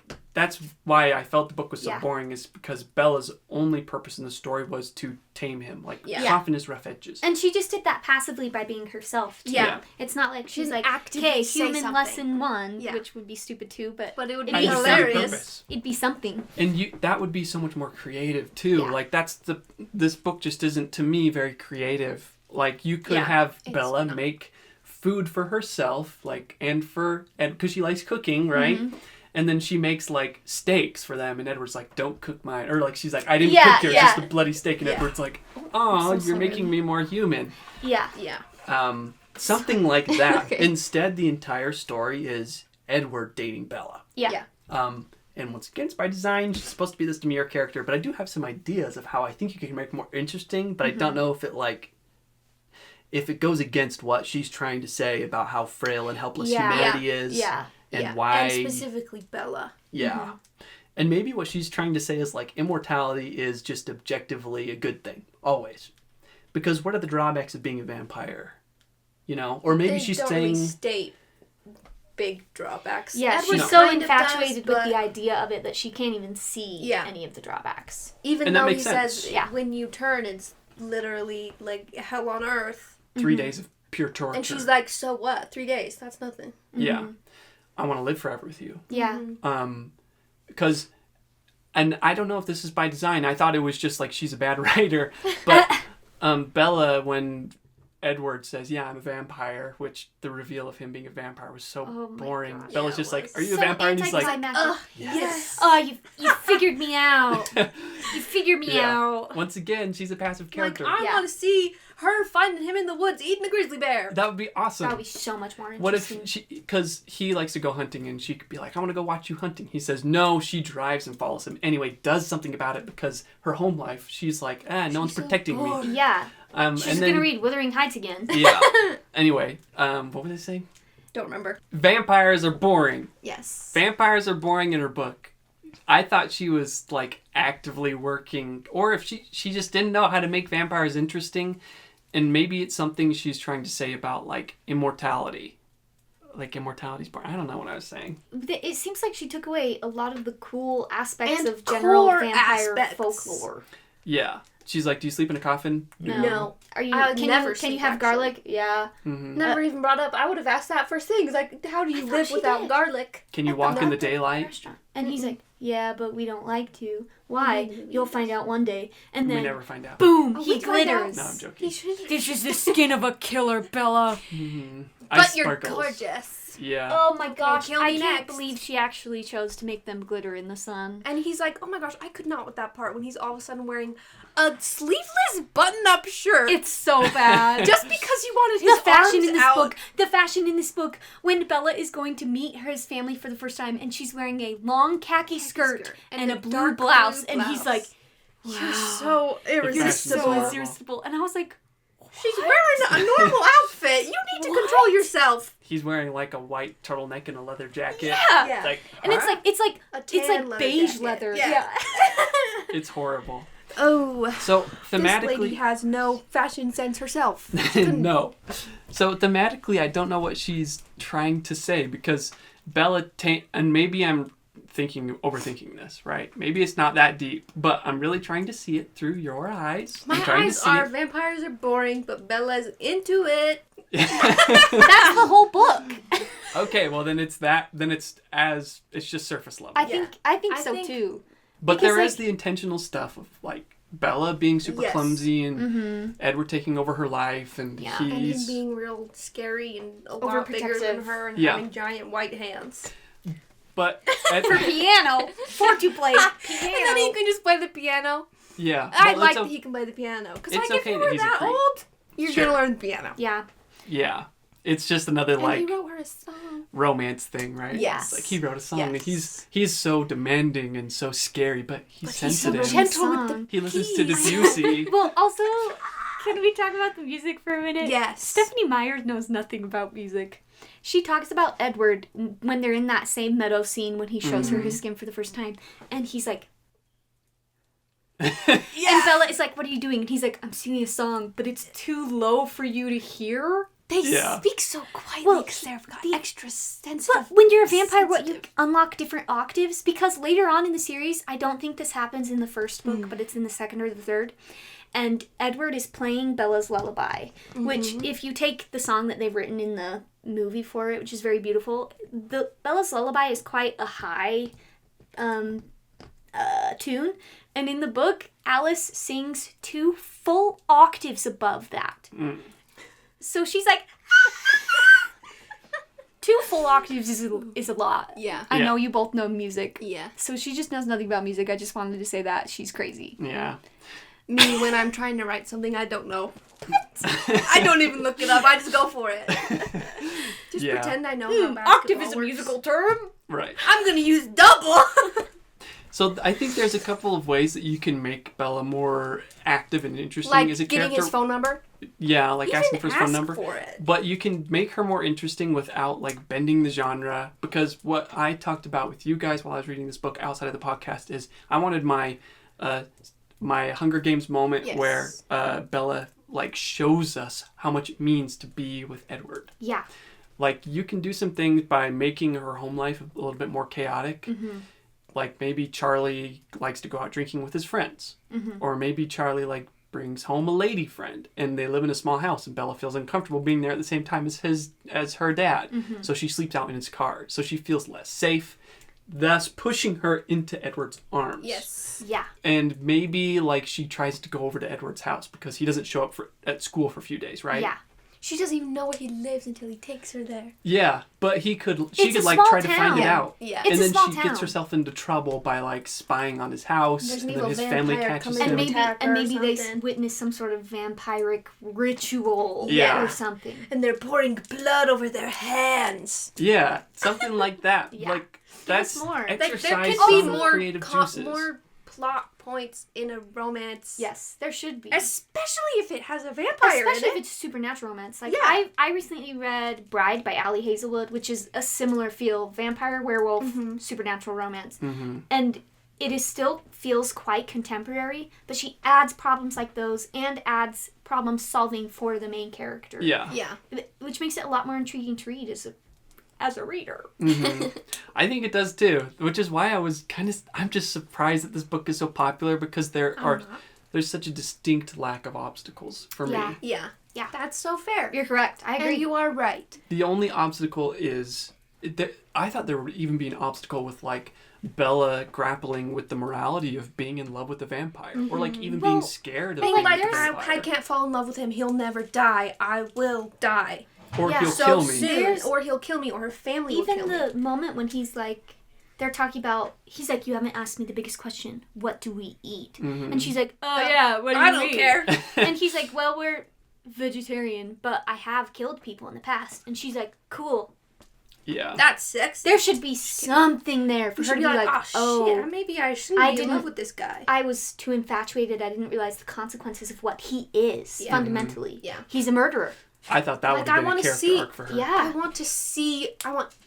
why I felt the book was so boring, is because Bella's only purpose in the story was to tame him, soften his rough edges. And she just did that passively by being herself, too. Yeah. It's not like she's like, actively okay, say human something. lesson 1, Yeah. which would be stupid, too, but But it would it'd be I understand the hilarious. purpose. it'd be something. And that would be so much more creative, too. Yeah. Like, this book just isn't, to me, very creative. Like, you could have Bella make food for herself, and because she likes cooking, right? And then she makes steaks for them, and Edward's like, "Don't cook mine," or she's like, "I didn't cook yours, just a bloody steak." And Edward's like, oh, so you're sorry. making me more human. Yeah. Yeah. Something like that. Okay. Instead, the entire story is Edward dating Bella. Yeah. And once again, it's by design. She's supposed to be this demure character, but I do have some ideas of how I think you can make it more interesting, but I don't know if it goes against what she's trying to say about how frail and helpless humanity is. Yeah. And why... And specifically Bella. Yeah. And maybe what she's trying to say is, like, immortality is just objectively a good thing. Always. Because what are the drawbacks of being a vampire? You know? Or maybe she's don't saying... really state big drawbacks. Yeah, Edward she's so kind of infatuated does, with but the idea of it that she can't even see any of the drawbacks. even And that though he makes sense. says when you turn, it's literally like hell on earth. 3 days of pure torture. And she's like, so what? 3 days? That's nothing. Yeah. I want to live forever with you. Yeah. Because, and I don't know if this is by design. I thought it was just like she's a bad writer. But Bella, when Edward says, yeah, I'm a vampire, which the reveal of him being a vampire was so boring. God. Bella's Yeah, just it like, was. are you a So vampire? And he's like, anticlimactic. Yes. Oh, you figured me out. You figured me Yeah. out. once again, she's a passive Like, character. I Yeah. want to see her finding him in the woods eating a grizzly bear. That would be awesome. That would be so much more What interesting. if she, because he likes to go hunting and she could be like, I want to go watch you hunting. He says, no, she drives and follows him. Anyway, does something about it because her home life, she's like, no one's protecting me. Yeah. and She's just then, gonna read Wuthering Heights again. Yeah. Anyway, what was I saying? Don't remember. Vampires are boring. Yes. Vampires are boring in her book. I thought she was like actively working, or if she just didn't know how to make vampires interesting, and maybe it's something she's trying to say about like immortality. Like immortality's boring. I don't know what I was saying. It seems like she took away a lot of the cool aspects And of general core vampire aspects. folklore. Yeah. She's like, do you sleep in a coffin? No. Are you? I would Can never you? Can you sleep, have actually. garlic? Yeah. Mm-hmm. Never even brought up. I would have asked that first thing. Like, how do you thought live she without did. garlic? Can you walk in the daylight? Restaurant. And he's like, yeah, but we don't like to. Why? You'll find out one day. And We then, never find out. boom, Oh, he we find out. glitters. No, I'm joking. This is the skin of a killer, Bella. But you're sparkles. gorgeous. Yeah. Oh my gosh, kill I me can't next. believe she actually chose to make them glitter in the sun. And he's like, oh my gosh, I could not with that part when he's all of a sudden wearing a sleeveless button-up shirt. It's so bad. just because he wanted his the fashion arms in this out. book. The fashion in this book when Bella is going to meet his family for the first time, and she's wearing a long khaki skirt and a blue dark blouse, blue and he's like, You're so "You're fashion's so horrible. irresistible." And I was like, She's wearing a normal outfit. You need to control yourself. He's wearing like a white turtleneck and a leather jacket. "Yeah." Yeah. Like, And huh? it's like A it's tan like leather beige jacket. leather. Yeah. It's horrible. Oh, So this lady thematically, has no fashion sense herself. no. So thematically, I don't know what she's trying to say because Bella, and maybe I'm overthinking this, right? Maybe it's not that deep, but I'm really trying to see it through your eyes. My I'm trying eyes to see are it. vampires are boring, but Bella's into it. That's the whole book. Okay, well then it's that. Then it's just surface level. I think I so think- too. But because, there is like- the intentional stuff of like Bella being super Yes. clumsy and Edward taking over her life, and Yeah. And him he's being real scary and a lot bigger than Overprotective. her and Yeah. having giant white hands. but For piano, for to play piano. And then he can just play the piano. yeah. I well, like it's that he can play the piano. Because it's like, okay if you that were he's a that creep. old, you're Sure. going to learn the piano. Yeah. yeah. It's just another And like he wrote her a song. romance thing, right? Yes. It's like he wrote a song and Yes. he's so demanding and so scary, but he's sensitive. gentle with the He listens to keys. Debussy. Well, also, can we talk about the music for a minute? Yes. Stephenie Meyer knows nothing about music. She talks about Edward when they're in that same meadow scene when he shows her his skin for the first time, and he's like, and Bella is like, "What are you doing?" And he's like, "I'm singing a song, but it's too low for you to hear." They Yeah. speak so quietly Well, because they've got the- extra sensitive. But when you're a vampire, what you unlock different octaves because later on in the series, I don't think this happens in the first book, but it's in the second or the third. And Edward is playing Bella's lullaby, which if you take the song that they've written in the movie for it, which is very beautiful, the Bella's lullaby is quite a high tune, and in the book, Alice sings 2 full octaves above that. So she's like, 2 full octaves is a lot. Yeah. I Yeah. know you both know music. Yeah. So she just knows nothing about music. I just wanted to say that she's crazy. Yeah. me when I'm trying to write something I don't know. I don't even look it up. I just go for it. Just pretend I know how basketball Octave is a works. musical term. Right. I'm gonna use double. So I think there's a couple of ways that you can make Bella more active and interesting Like as a getting character. his phone number. Yeah, like You asking can for his phone ask number. for it. But you can make her more interesting without like bending the genre, because what I talked about with you guys while I was reading this book outside of the podcast is I wanted my Hunger Games moment Yes. where Bella like shows us how much it means to be with Edward. Yeah. Like you can do some things by making her home life a little bit more chaotic. Mm-hmm. Like maybe Charlie likes to go out drinking with his friends. Mm-hmm. Or maybe Charlie like brings home a lady friend and they live in a small house and Bella feels uncomfortable being there at the same time as her dad. Mm-hmm. So she sleeps out in his car. So she feels less safe, thus pushing her into Edward's arms. Yes. Yeah. And maybe like she tries to go over to Edward's house because he doesn't show up at school for a few days, right? Yeah. She doesn't even know where he lives until he takes her there. Yeah, but she It's could a like small try to find it town. out. Yeah. It's And a then small she town. gets herself into trouble by like spying on his house, There's an and then evil his family vampire catches coming him. And attack her or maybe they something. witness some sort of vampiric ritual Yeah. or something. And they're pouring blood over their hands. Yeah, something like that. Yeah. Like that's more. Like, Like, exercise there could some be more creative juices. more plot points in a romance. Yes, there should be. Especially if it has a vampire Especially in if it. it's supernatural romance. Like Yeah. I recently read Bride by Allie Hazelwood, which is a similar feel vampire werewolf supernatural romance. Mm-hmm. And it is still feels quite contemporary, but she adds problems like those and adds problem solving for the main character. Yeah. Yeah. Which makes it a lot more intriguing to read as a reader. Mm-hmm. I think it does too, which is why I'm just surprised that this book is so popular because there's such a distinct lack of obstacles for Yeah. me. Yeah. Yeah. That's so fair. You're correct. I agree. And you are right. The only obstacle is I thought there would even be an obstacle with like Bella grappling with the morality of being in love with the vampire, or like even being Well, scared of Being being like, with the vampire. I can't fall in love with him. He'll never die. I will die. Or Yeah. he'll So kill me. soon. Or he'll kill me. Or her family will Even kill me. the moment when he's like, they're talking about, he's like, you haven't asked me the biggest question. What do we eat? Mhm. And she's like, oh yeah, what do I you don't eat? care. And he's like, well, we're vegetarian, but I have killed people in the past. And she's like, cool. Yeah. That's sexy. There should be something there for You her should to be be like, like, oh shit, maybe I shouldn't I be in didn't- love with this guy. I was too infatuated. I didn't realize the consequences of what he is, Yeah. fundamentally. Yeah. He's a murderer. I thought that Like, would I have been a wanna character see- arc for her. I Yeah. want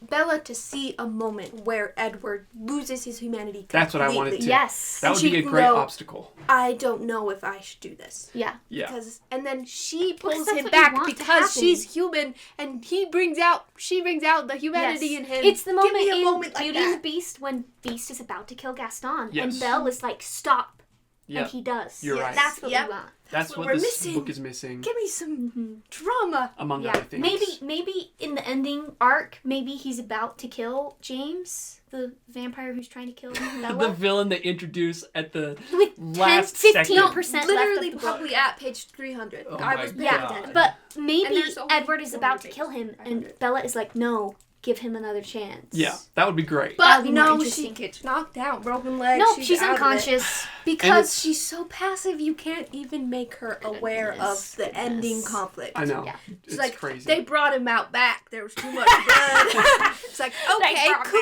Bella to see a moment where Edward loses his humanity completely. That's what I wanted to. Yes. That would She be a can great go- obstacle. I don't know if I should do this. Yeah. Yeah. And then she pulls that's him what you back want to because happen. she's human, and she brings out the humanity Yes. in him. It's the moment Give me a in moment like Beauty and the that. Beast when Beast is about to kill Gaston. Yes. And Belle is like, stop. Yeah. And he does. You're Yes. right. That's what Yep. we want. That's what what we're this missing. book is missing, Give me some drama. among Yeah. other things. Maybe in the ending arc, maybe he's about to kill James, the vampire who's trying to kill The Bella. villain they introduce at the With last 10-15% Literally, left of the book. probably at page 300. Oh I my was paying Yeah, attention. but And maybe there's only Edward is about to 400 kill him, and 500. Bella is like, no, give him another chance. Yeah, that would be great. That But would be more no, interesting. she gets knocked out, broken leg. No, she's out of it. unconscious. Because it's- she's so passive, you can't even make her aware Goodness, of the ending goodness. conflict. I know. Yeah. It's It's like crazy. they brought him out back. There was too much blood. It's like, okay, brought him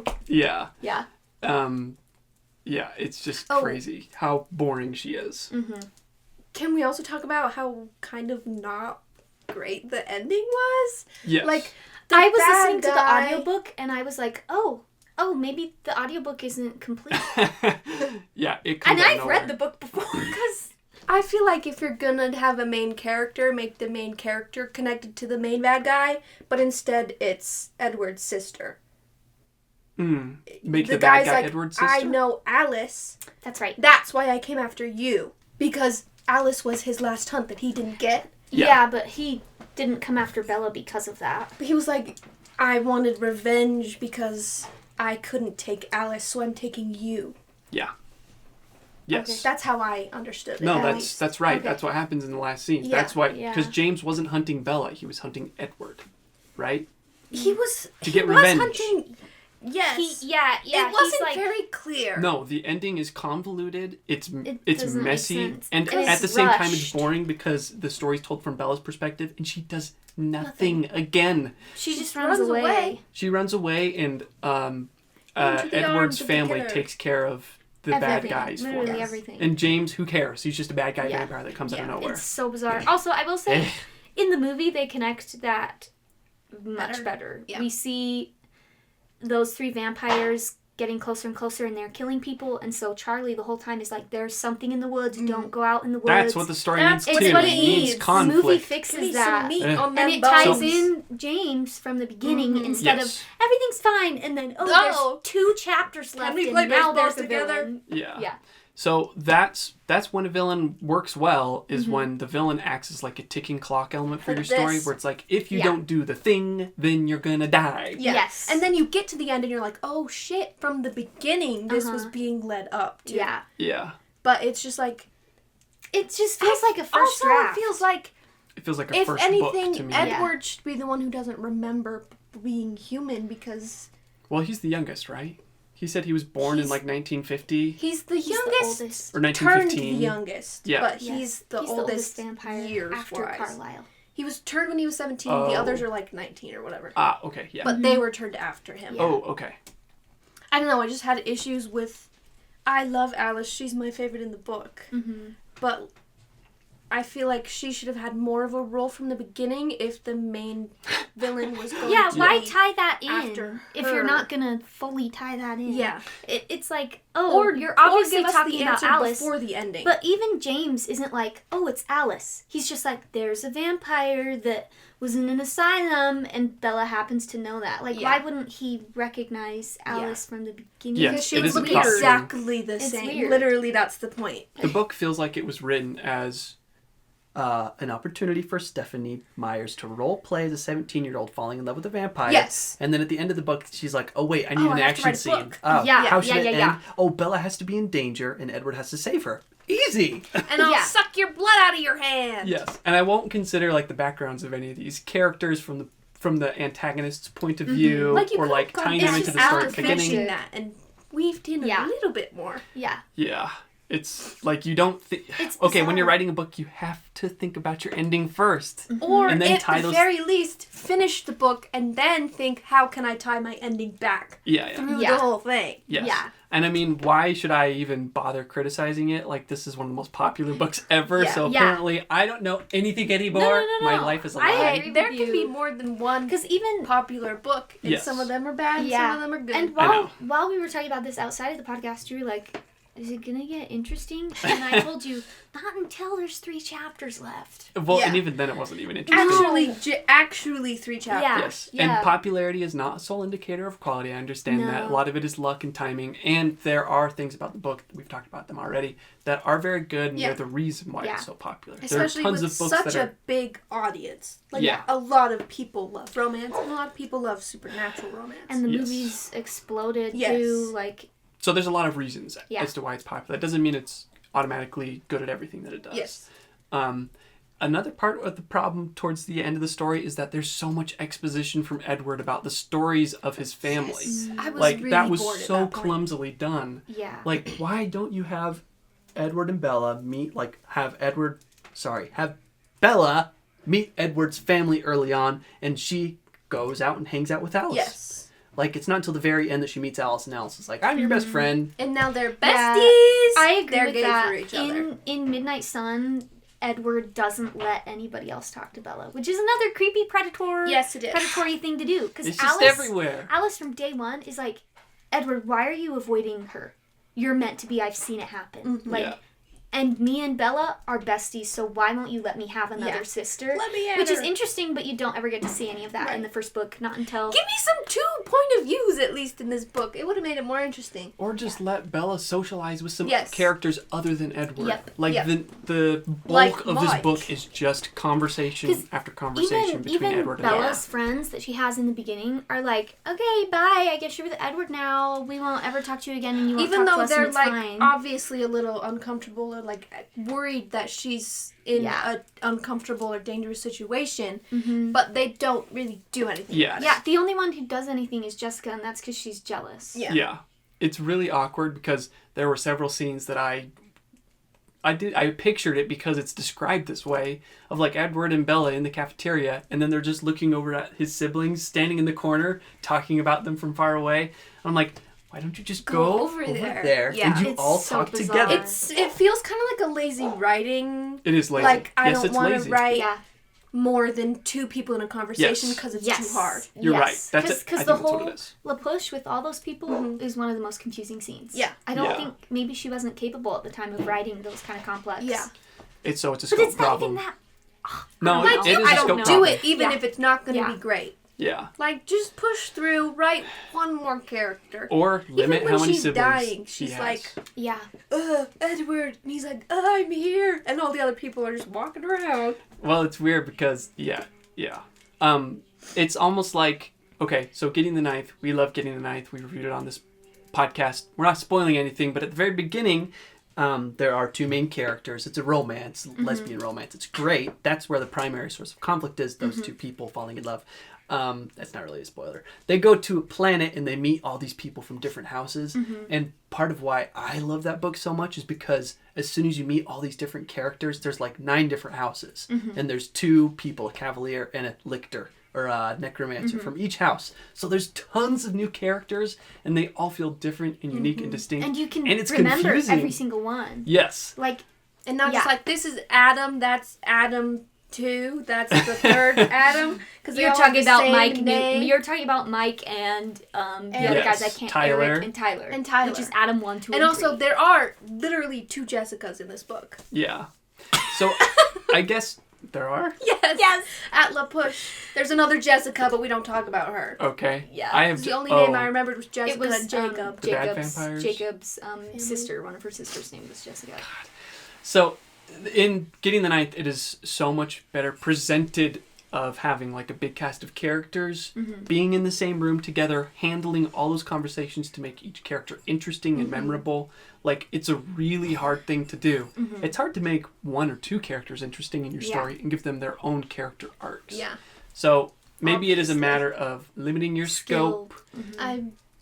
cool. Yeah. Yeah. Yeah, it's just Oh. crazy how boring she is. Can we also talk about how kind of not great the ending was? Yes. Like, I was bad listening to the guy- audiobook, and I was like, oh, maybe the audiobook isn't complete. Yeah, it comes And out of I've nowhere. read the book before. Because I feel like if you're gonna have a main character, make the main character connected to the main bad guy, but instead it's Edward's sister. Make the, bad guy's guy like, Edward's sister? I know Alice. That's right. That's why I came after you. Because Alice was his last hunt that he didn't get. Yeah. Yeah, but he didn't come after Bella because of that. But he was like, I wanted revenge because I couldn't take Alice, so I'm taking you. Yeah. Yes. Okay, that's how I understood it. No, at least. that's right. Okay. That's what happens in the last scene. Yeah, That's why, yeah. because James wasn't hunting Bella, he was hunting Edward, right? He was To get he revenge. Was hunting Yes. It It wasn't very clear. No, the ending is convoluted. It's doesn't make messy, sense. and And at it's the same time, it's rushed. boring because the story's told from Bella's perspective, and she does nothing again. She just runs away. She runs away, and Into the Edward's arms of the family killer. takes care of the bad Everything. guys for Literally her. everything. And James, who cares? He's just a bad guy Yeah. vampire that comes out of nowhere. It's so bizarre. Also, I will say, in the movie, they connect that much better. Yeah. We see those 3 vampires getting closer and closer, and they're killing people, and so Charlie the whole time is like, there's something in the woods, don't go out in the woods. That's what the story needs too. It's what it It needs needs. conflict. The movie Give fixes me that. some meat on And them it bones. ties in James from the beginning instead of everything's fine, and then there's 2 chapters left, we and play now baseball there's a together? villain. Yeah. So that's when a villain works well, is Mm-hmm. when the villain acts as like a ticking clock element for Like your story, this. where it's like, if you Yeah. don't do the thing, then you're gonna die. Yeah. Yes. And then you get to the end and you're like, oh shit, from the beginning this was being led up to. Yeah. Yeah. But it's just like, It just feels like a first also draft. it feels like, It feels like a if first anything, book to me. Edward should be the one who doesn't remember being human because Well, he's the youngest, right? He said he was born in like 1950 he's the He's the youngest, oldest. or turned the 1915. youngest. Yeah. But Yes. he's the oldest vampire years after wise. Carlisle. He was turned when he was 17. Oh. The others are like 19 or whatever. Ah, okay, yeah. But they were turned after him. Yeah. Oh, okay. I don't know. I just had issues with. I love Alice. She's my favorite in the book. Mm-hmm. But I feel like she should have had more of a role from the beginning if the main villain was going Yeah, to why be tie that in after if her. you're not gonna fully tie that in? Yeah. It's like, you're or obviously give us talking the about answer Alice, before the ending. but even James isn't like, it's Alice. He's just like, there's a vampire that was in an asylum, and Bella happens to know that. Like, Yeah. why wouldn't he recognize Alice from the beginning? Yes, because she it would is a look costume. exactly the It's same. weird. Literally, that's the point. The book feels like it was written as an opportunity for Stephenie Meyers to role play as a 17-year-old falling in love with a vampire. Yes. And then at the end of the book, she's like, oh, wait, I need Oh, an I have to action write a scene. book. Oh, Yeah, how should yeah, it yeah, end? yeah. Oh, Bella has to be in danger, and Edward has to save her. Easy. And I'll Yeah. suck your blood out of your hand. Yes. And I won't consider like the backgrounds of any of these characters from the antagonist's point of view, Like you or could like have tying gone them back into the after story at the beginning. finishing that and weaved in Yeah. a little bit more. Yeah. Yeah. It's like you don't think. It's Okay, when you're bizarre. writing a book, you have to think about your ending first. Or And then at tie the those- very least, finish the book and then think, how can I tie my ending back Yeah. through Yeah. the whole thing? Yes. Yeah. And I mean, why should I even bother criticizing it? Like, this is one of the most popular books ever, Yeah. so Yeah. apparently I don't know anything anymore. No. My life is a I lie. agree. Hey, there with can you. be more than one Because even popular book, and Yes. some of them are bad, and Yeah. some of them are good. And I know. while we were talking about this outside of the podcast, you were like, is it gonna get interesting? And I told you, not until there's 3 chapters left. Well, Yeah. and even then it wasn't even interesting. Actually, 3 chapters. Yeah. Yes. Yeah. And popularity is not a sole indicator of quality. I understand that. A No. lot of it is luck and timing. And there are things about the book, we've talked about them already, that are very good, and Yeah. they're the reason why Yeah. it's so popular. Especially there are tons with of books such that a are. big audience. Like, Yeah. a lot of people love romance, and a lot of people love supernatural romance. And the Yes. movies exploded Yes. too. Like, So there's a lot of reasons Yeah. as to why it's popular. That doesn't mean it's automatically good at everything that it does. Yes. Another part of the problem towards the end of the story is that there's so much exposition from Edward about the stories of his family. I was Like, really that was bored at so that point. clumsily done. yeah. Like, why don't you have Edward and Bella meet, like, have Bella meet Edward's family early on, and she goes out and hangs out with Alice. Yes. Like, it's not until the very end that she meets Alice, and Alice is like, I'm your best friend. And now they're besties. Yeah, I agree They're with gay that. for each other. In Midnight Sun, Edward doesn't let anybody else talk to Bella, which is another creepy predator. Yes, it is. Predatory thing to do. Because It's just everywhere. Alice from day one is like, Edward, why are you avoiding her? You're meant to be. I've seen it happen. Like, Yeah. and me and Bella are besties, so why won't you let me have another Yeah. sister? Let me have Which is her. interesting, but you don't ever get to see any of that in Right. the first book. Not until. Give me some 2 point of views at least in this book. It would have made it more interesting. Or just let Bella socialize with some Yes. characters other than Edward. Yep. Like, Yep. the bulk Like of this Mike. book is just conversation 'Cause after conversation between even Edward and Bella's friends that she has in the beginning are like, okay, bye. I guess you're with Edward now. We won't ever talk to you again, and you won't Even talk to though us, and they're it's like fine. obviously a little uncomfortable worried that she's in an uncomfortable or dangerous situation, but they don't really do anything. Yes. Yeah, the only one who does anything is Jessica, and that's because she's jealous. Yeah. It's really awkward because there were several scenes that I pictured it because it's described this way, of like Edward and Bella in the cafeteria, and then they're just looking over at his siblings standing in the corner talking about them from far away. And I'm like, why don't you just go over there Yeah. and you all so talk bizarre. together? It feels kind of like a lazy writing. It is lazy. Like, I Yes, don't it's want lazy. to write more than 2 people in a conversation Yes. because it's too hard. You're right. That's it. I Because think the that's what whole it is. La Push with all those people is one of the most confusing scenes. Yeah. I don't Yeah. think maybe she wasn't capable at the time of writing those kind of complex. Yeah. It's a But scope it's not problem. even that. No, Like, it is I a don't scope do problem. it even Yeah. if it's not going to Yeah. be great. Yeah. Like, just push through, write one more character. Or limit Even when how many she's siblings dying, she she's has. like, Yeah. Edward. And he's like, I'm here. And all the other people are just walking around. Well, it's weird because, yeah. It's almost like, okay, so Getting the Ninth, we love Getting the Ninth. We reviewed it on this podcast. We're not spoiling anything, but at the very beginning, there are 2 main characters. It's a romance, lesbian romance. It's great. That's where the primary source of conflict is, those 2 people falling in love. That's not really a spoiler. They go to a planet and they meet all these people from different houses. And part of why I love that book so much is because as soon as you meet all these different characters, there's like 9 different houses. And there's 2 people, a cavalier and a lictor or a necromancer from each house. So there's tons of new characters and they all feel different and unique and distinct. And you can it's remember confusing. every single one. Yes. Like, And not just like, this is Adam, that's Adam 2, that's the third Adam. Because you're talking about Mike. You're talking about Mike and the other guys. I can't. Tyler. Eric and Tyler. And Tyler. Which is Adam 1, 2, And also, 3. there are literally 2 Jessicas in this book. Yeah. So I guess there are. Yes. At La Push. There's another Jessica, but we don't talk about her. Okay. Yeah. I have the only name I remembered was Jessica It was and Jacob. The bad vampires? Jacob's sister. One of her sisters' name was Jessica. So, in Getting the Ninth, it is so much better presented of having like a big cast of characters, being in the same room together, handling all those conversations to make each character interesting and memorable. Like, it's a really hard thing to do. It's hard to make 1 or 2 characters interesting in your story and give them their own character arcs. Yeah. So, maybe it is a matter of limiting your scope.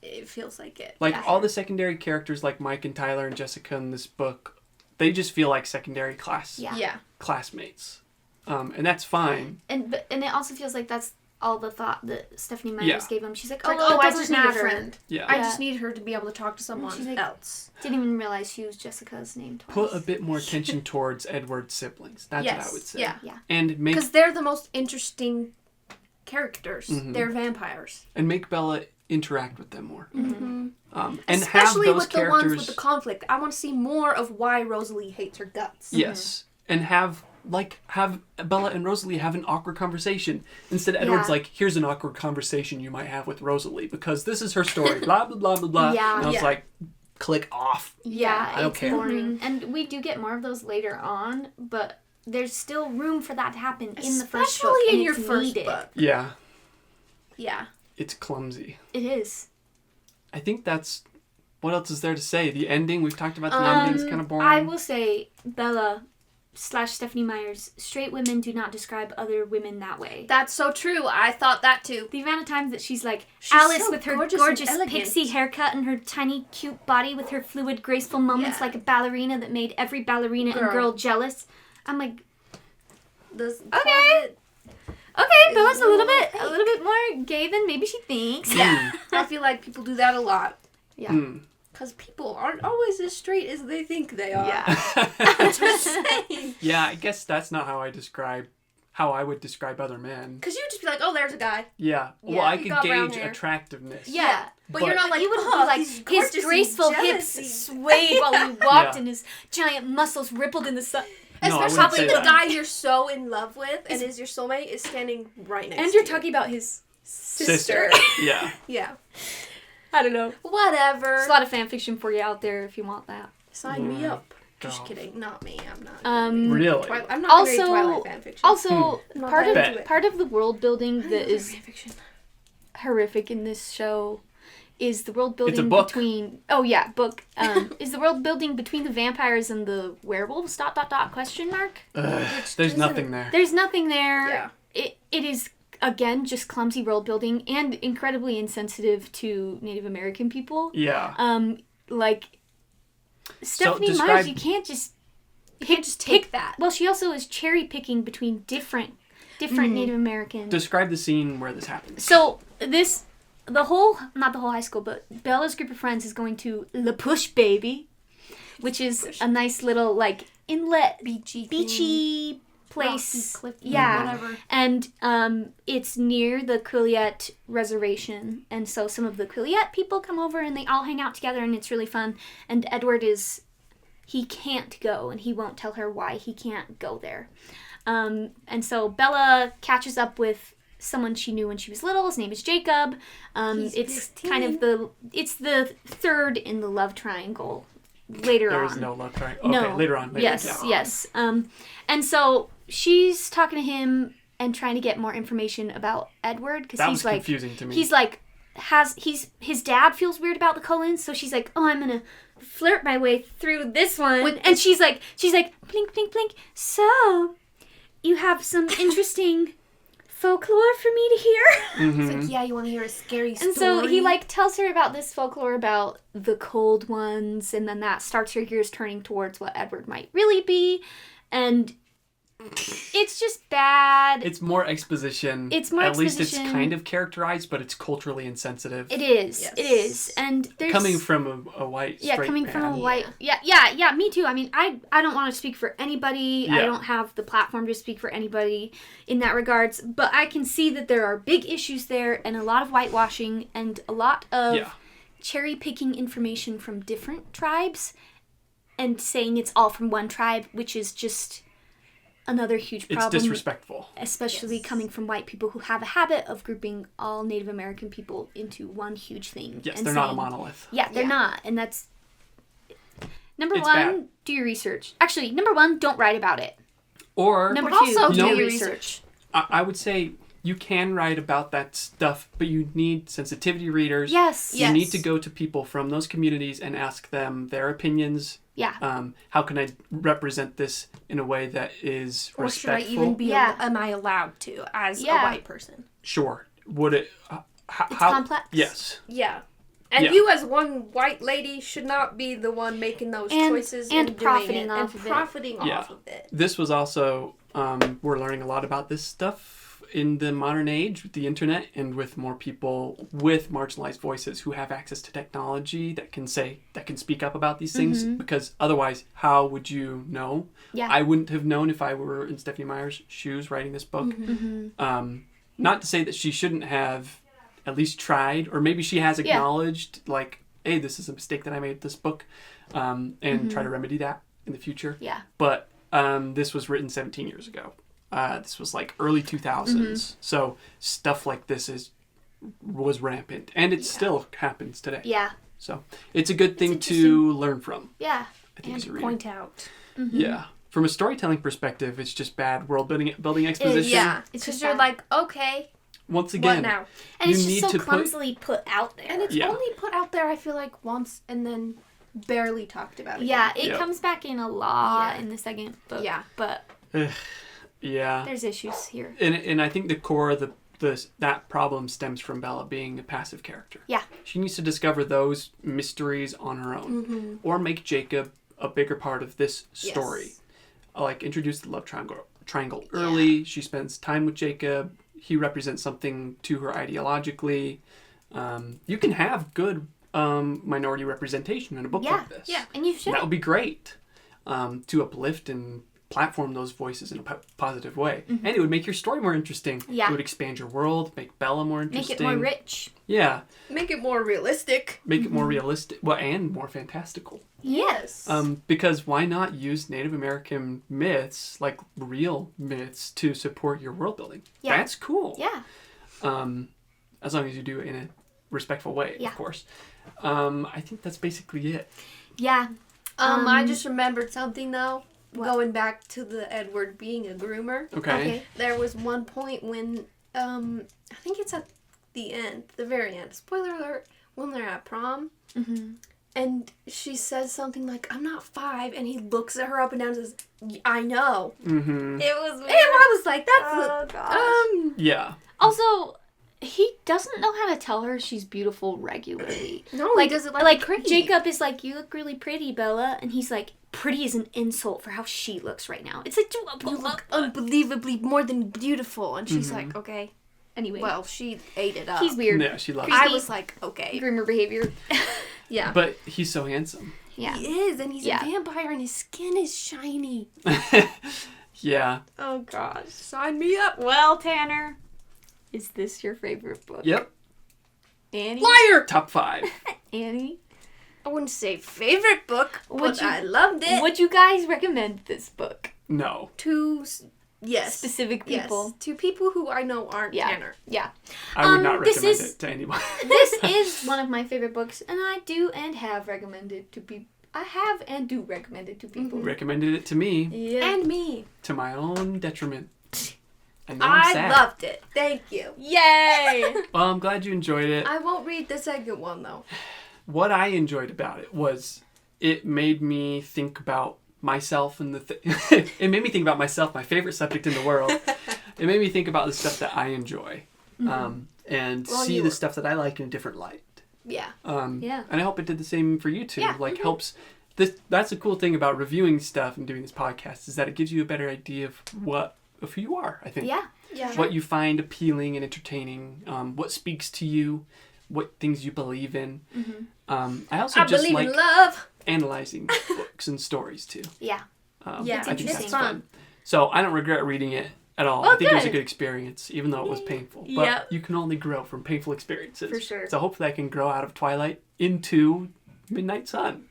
It feels like it. Like, all the secondary characters like Mike and Tyler and Jessica in this book, they just feel like secondary classmates. And that's fine. And it also feels like that's all the thought that Stephenie Meyer gave him. She's like, Like, oh, I it just doesn't need a matter. friend. Yeah. I just need her to be able to talk to someone She's like, else. Didn't even realize she was Jessica's name twice. Put a bit more attention towards Edward's siblings. That's what I would say. Yeah. And make Because they're the most interesting characters. They're vampires. and make Bella interact with them more. And Especially have those with the characters. ones with the conflict. I want to see more of why Rosalie hates her guts. Yes, and have Bella and Rosalie have an awkward conversation instead. Edward's like, here's an awkward conversation you might have with Rosalie because this is her story. Blah blah blah blah blah. Yeah. And I was like, click off. Yeah, I don't it's care. boring. And we do get more of those later on, but there's still room for that to happen in the first book. Especially in and your it's first needed. book. Yeah, Yeah. it's clumsy. It is. I think that's. What else is there to say? The ending, we've talked about the ending, it's kind of boring. I will say, Bella / Stephenie Meyer's, straight women do not describe other women that way. That's so true. I thought that too. The amount of times that she's like, She's Alice so with her gorgeous gorgeous and elegant. pixie haircut and her tiny, cute body with her fluid, graceful moments like a ballerina that made every ballerina and girl jealous. I'm like, okay. Okay, Bella's a little bit more gay than maybe she thinks. Yeah. I feel like people do that a lot. Yeah. Because people aren't always as straight as they think they are. Yeah. I'm just saying. Yeah, I guess that's not how I would describe other men. Because you would just be like, oh, there's a guy. Yeah. Well, I could got brown gauge hair. attractiveness. Yeah. But you're not like, you would oh, be like, he's his gorgeous graceful and hips jealousy. swayed while he walked Yeah. and his giant muscles rippled in the sun. No, I Especially wouldn't when say the that. guy you're so in love with and is your soulmate is standing right next And to you're you. talking about his Sister. Yeah. Yeah. I don't know. Whatever. There's a lot of fan fiction for you out there if you want that. Sign me up. Just Girl. kidding. Not me. I'm not. Really? I'm not gonna read Also, Twilight fanfiction. also Not part that of into it. part of the world building that is Fanfiction. horrific in this show is the world It's a building book. between is the world building between the vampires and the werewolves? ... Question mark. There's nothing there. There's nothing there. Yeah. It is again just clumsy world building and incredibly insensitive to Native American people. Yeah. Like Stephenie describe- Meyers, you can't just take that. Well, she also is cherry picking between different Native American. Describe the scene where this happens. So not the whole high school, but Bella's group of friends is going to La Push Baby, which is a nice little like inlet beachy place. Rocky, cliff, yeah, whatever. And it's near the Quileute Reservation, and so some of the Quileute people come over and they all hang out together, and it's really fun. And Edward he can't go, and he won't tell her why he can't go there. And so Bella catches up with someone she knew when she was little. His name is Jacob. It's 15. kind of the third in the love triangle later on. There is no love triangle. No. Okay, later on. Yes. And so she's talking to him and trying to get more information about Edward because That he's was like confusing to me. He's like his dad feels weird about the Cullens, so she's like, oh, I'm gonna flirt my way through this one, and she's like blink blink blink. So you have some interesting folklore for me to hear. Mm-hmm. It's like, yeah, you want to hear a scary story. And so he like tells her about this folklore about the cold ones, and then that starts her gears turning towards what Edward might really be, and it's just bad. It's more exposition. At least it's kind of characterized, but it's culturally insensitive. It is. Yes. It is. And there's Coming from a white straight coming man. from a white yeah, me too. I mean, I don't want to speak for anybody. Yeah. I don't have the platform to speak for anybody in that regards, but I can see that there are big issues there and a lot of whitewashing and a lot of cherry picking information from different tribes and saying it's all from one tribe, which is just another huge problem. It's disrespectful. Especially coming from white people who have a habit of grouping all Native American people into one huge thing. Yes, and they're saying, not a monolith. Yeah, they're not. And that's... Number It's one, bad. do your research. Actually, number one, don't write about it. Or Number But two, also do do your your research. I would say you can write about that stuff, but you need sensitivity readers. Yes. You need to go to people from those communities and ask them their opinions. Yeah. How can I represent this in a way that is Or should respectful? I even be? Yeah. Am I allowed to as a Yeah. white person? Sure. Would it? How, It's complex. Yes. Yeah. And Yeah. you, as one white lady, should not be the one making those choices and doing profiting it, off and of it. profiting Yeah. off of it. This was also we're learning a lot about this stuff in the modern age with the internet and with more people with marginalized voices who have access to technology that can speak up about these things, because otherwise how would you know? Yeah. I wouldn't have known if I were in Stephenie Meyer's shoes writing this book. Not to say that she shouldn't have at least tried, or maybe she has acknowledged like, hey, this is a mistake that I made with this book, and try to remedy that in the future. Yeah. But this was written 17 years ago. This was like early 2000s. So stuff like this was rampant, and it still happens today. Yeah. So it's a good thing to interesting. learn from. Yeah. I think, as a And reader. point out. Yeah. From a storytelling perspective, it's just bad world building exposition. Yeah. It's Because just you're bad. like, okay, Once what again, now? And it's You just need so to put- clumsily put out there. And it's Yeah. only put out there, I feel like, once and then barely talked about again. yeah, it Yep. comes back in a lot Yeah. in the second book. Yeah. But yeah. there's issues here. And I think the core of that problem stems from Bella being a passive character. Yeah. She needs to discover those mysteries on her own, or make Jacob a bigger part of this story. Yes. Like introduce the love triangle early. She spends time with Jacob. He represents something to her ideologically. You can have good minority representation in a book like this. Yeah, and you should. That would be great to uplift and platform those voices in a positive way. And it would make your story more interesting. Yeah. It would expand your world, make Bella more Make interesting. it more rich. Yeah. Make it more realistic. Make it more realistic. Well, and more fantastical. Yes. Because why not use Native American myths, like real myths, to support your world building? Yeah. That's cool. Yeah. As long as you do it in a respectful way, Yeah. of course. I think that's basically it. Yeah. I just remembered something though. Going back to the Edward being a groomer. Okay. There was one point when I think it's at the end, the very end. Spoiler alert. when they're at prom. Mm-hmm. And she says something like, I'm not 5. And he looks at her up and down and says, I know. Mm-hmm. It was weird. And I was like, that's... Oh, gosh. Yeah. Also, he doesn't know how to tell her she's beautiful regularly. No, like, he doesn't like pretty. Jacob is like, you look really pretty, Bella. And he's like, pretty is an insult for how she looks right now. It's like, You look unbelievably more than beautiful. And she's like, okay. Anyway. Well, she ate it up. He's weird. Yeah, she loves I it. was like, okay. Groomer behavior. Yeah. But he's so handsome. Yeah. He is, and he's a vampire, and his skin is shiny. Yeah. Oh, gosh. Sign me up. Well, Tanner, is this your favorite book? Yep. Annie? Liar! Top 5. Annie? I wouldn't say favorite book, but you- I loved it. Would you guys recommend this book? No. To Specific people? Yes. To people who I know aren't Tanner. Yeah. I would not this recommend is- it to anyone. This is one of my favorite books, and I do and have recommended to people. I have and do recommend it to people. Recommended it to me Yeah. And me. to my own detriment. And now I'm sad. loved it. Thank you. Yay! Well, I'm glad you enjoyed it. I won't read the second one, though. What I enjoyed about it was it made me think about myself and it made me think about myself, my favorite subject in the world. It made me think about the stuff that I enjoy, and see the stuff that I like in a different light. Yeah. Yeah. And I hope it did the same for you too. Yeah. Like helps. That's the cool thing about reviewing stuff and doing this podcast is that it gives you a better idea of who you are. I think. Yeah. Yeah. What you find appealing and entertaining. What speaks to you. What things you believe in. I also just believe like in love. analyzing books and stories too. Yeah. Yeah, it's I think that's interesting. fun. So I don't regret reading it at all. Oh, I think it was a good. good experience, even though it was painful. But Yep. you can only grow from painful experiences. For sure. So hopefully I can grow out of Twilight into Midnight Sun.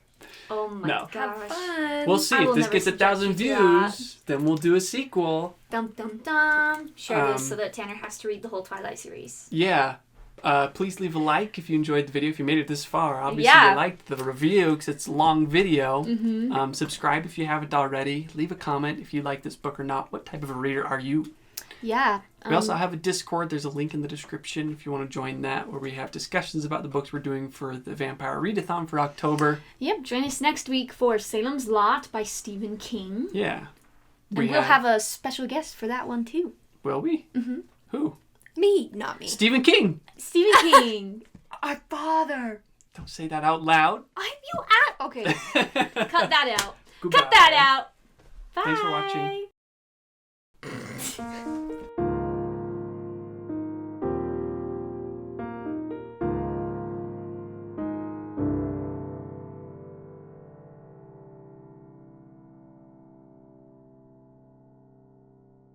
Oh my No. gosh. Fun. We'll see. I If will this never gets subject 1,000 you to that. views, then we'll do a sequel. Dum dum dum. Share this Um, so that Tanner has to read the whole Twilight series. Yeah. Please leave a like if you enjoyed the video. If you made it this far, obviously Yeah. you liked the review because it's a long video. Subscribe if you haven't already. Leave a comment if you like this book or not. What type of a reader are you? Yeah. We also have a Discord. There's a link in the description if you want to join that, where we have discussions about the books we're doing for the Vampire Readathon for October. Yep. Join us next week for Salem's Lot by Stephen King. Yeah. And we'll have a special guest for that one too. Will we? Mm-hmm. Who? Me, not me. Stephen King. Stephen King. Our father. Don't say that out loud. Okay. Cut that out. Goodbye. Cut that out. Bye. Thanks for watching.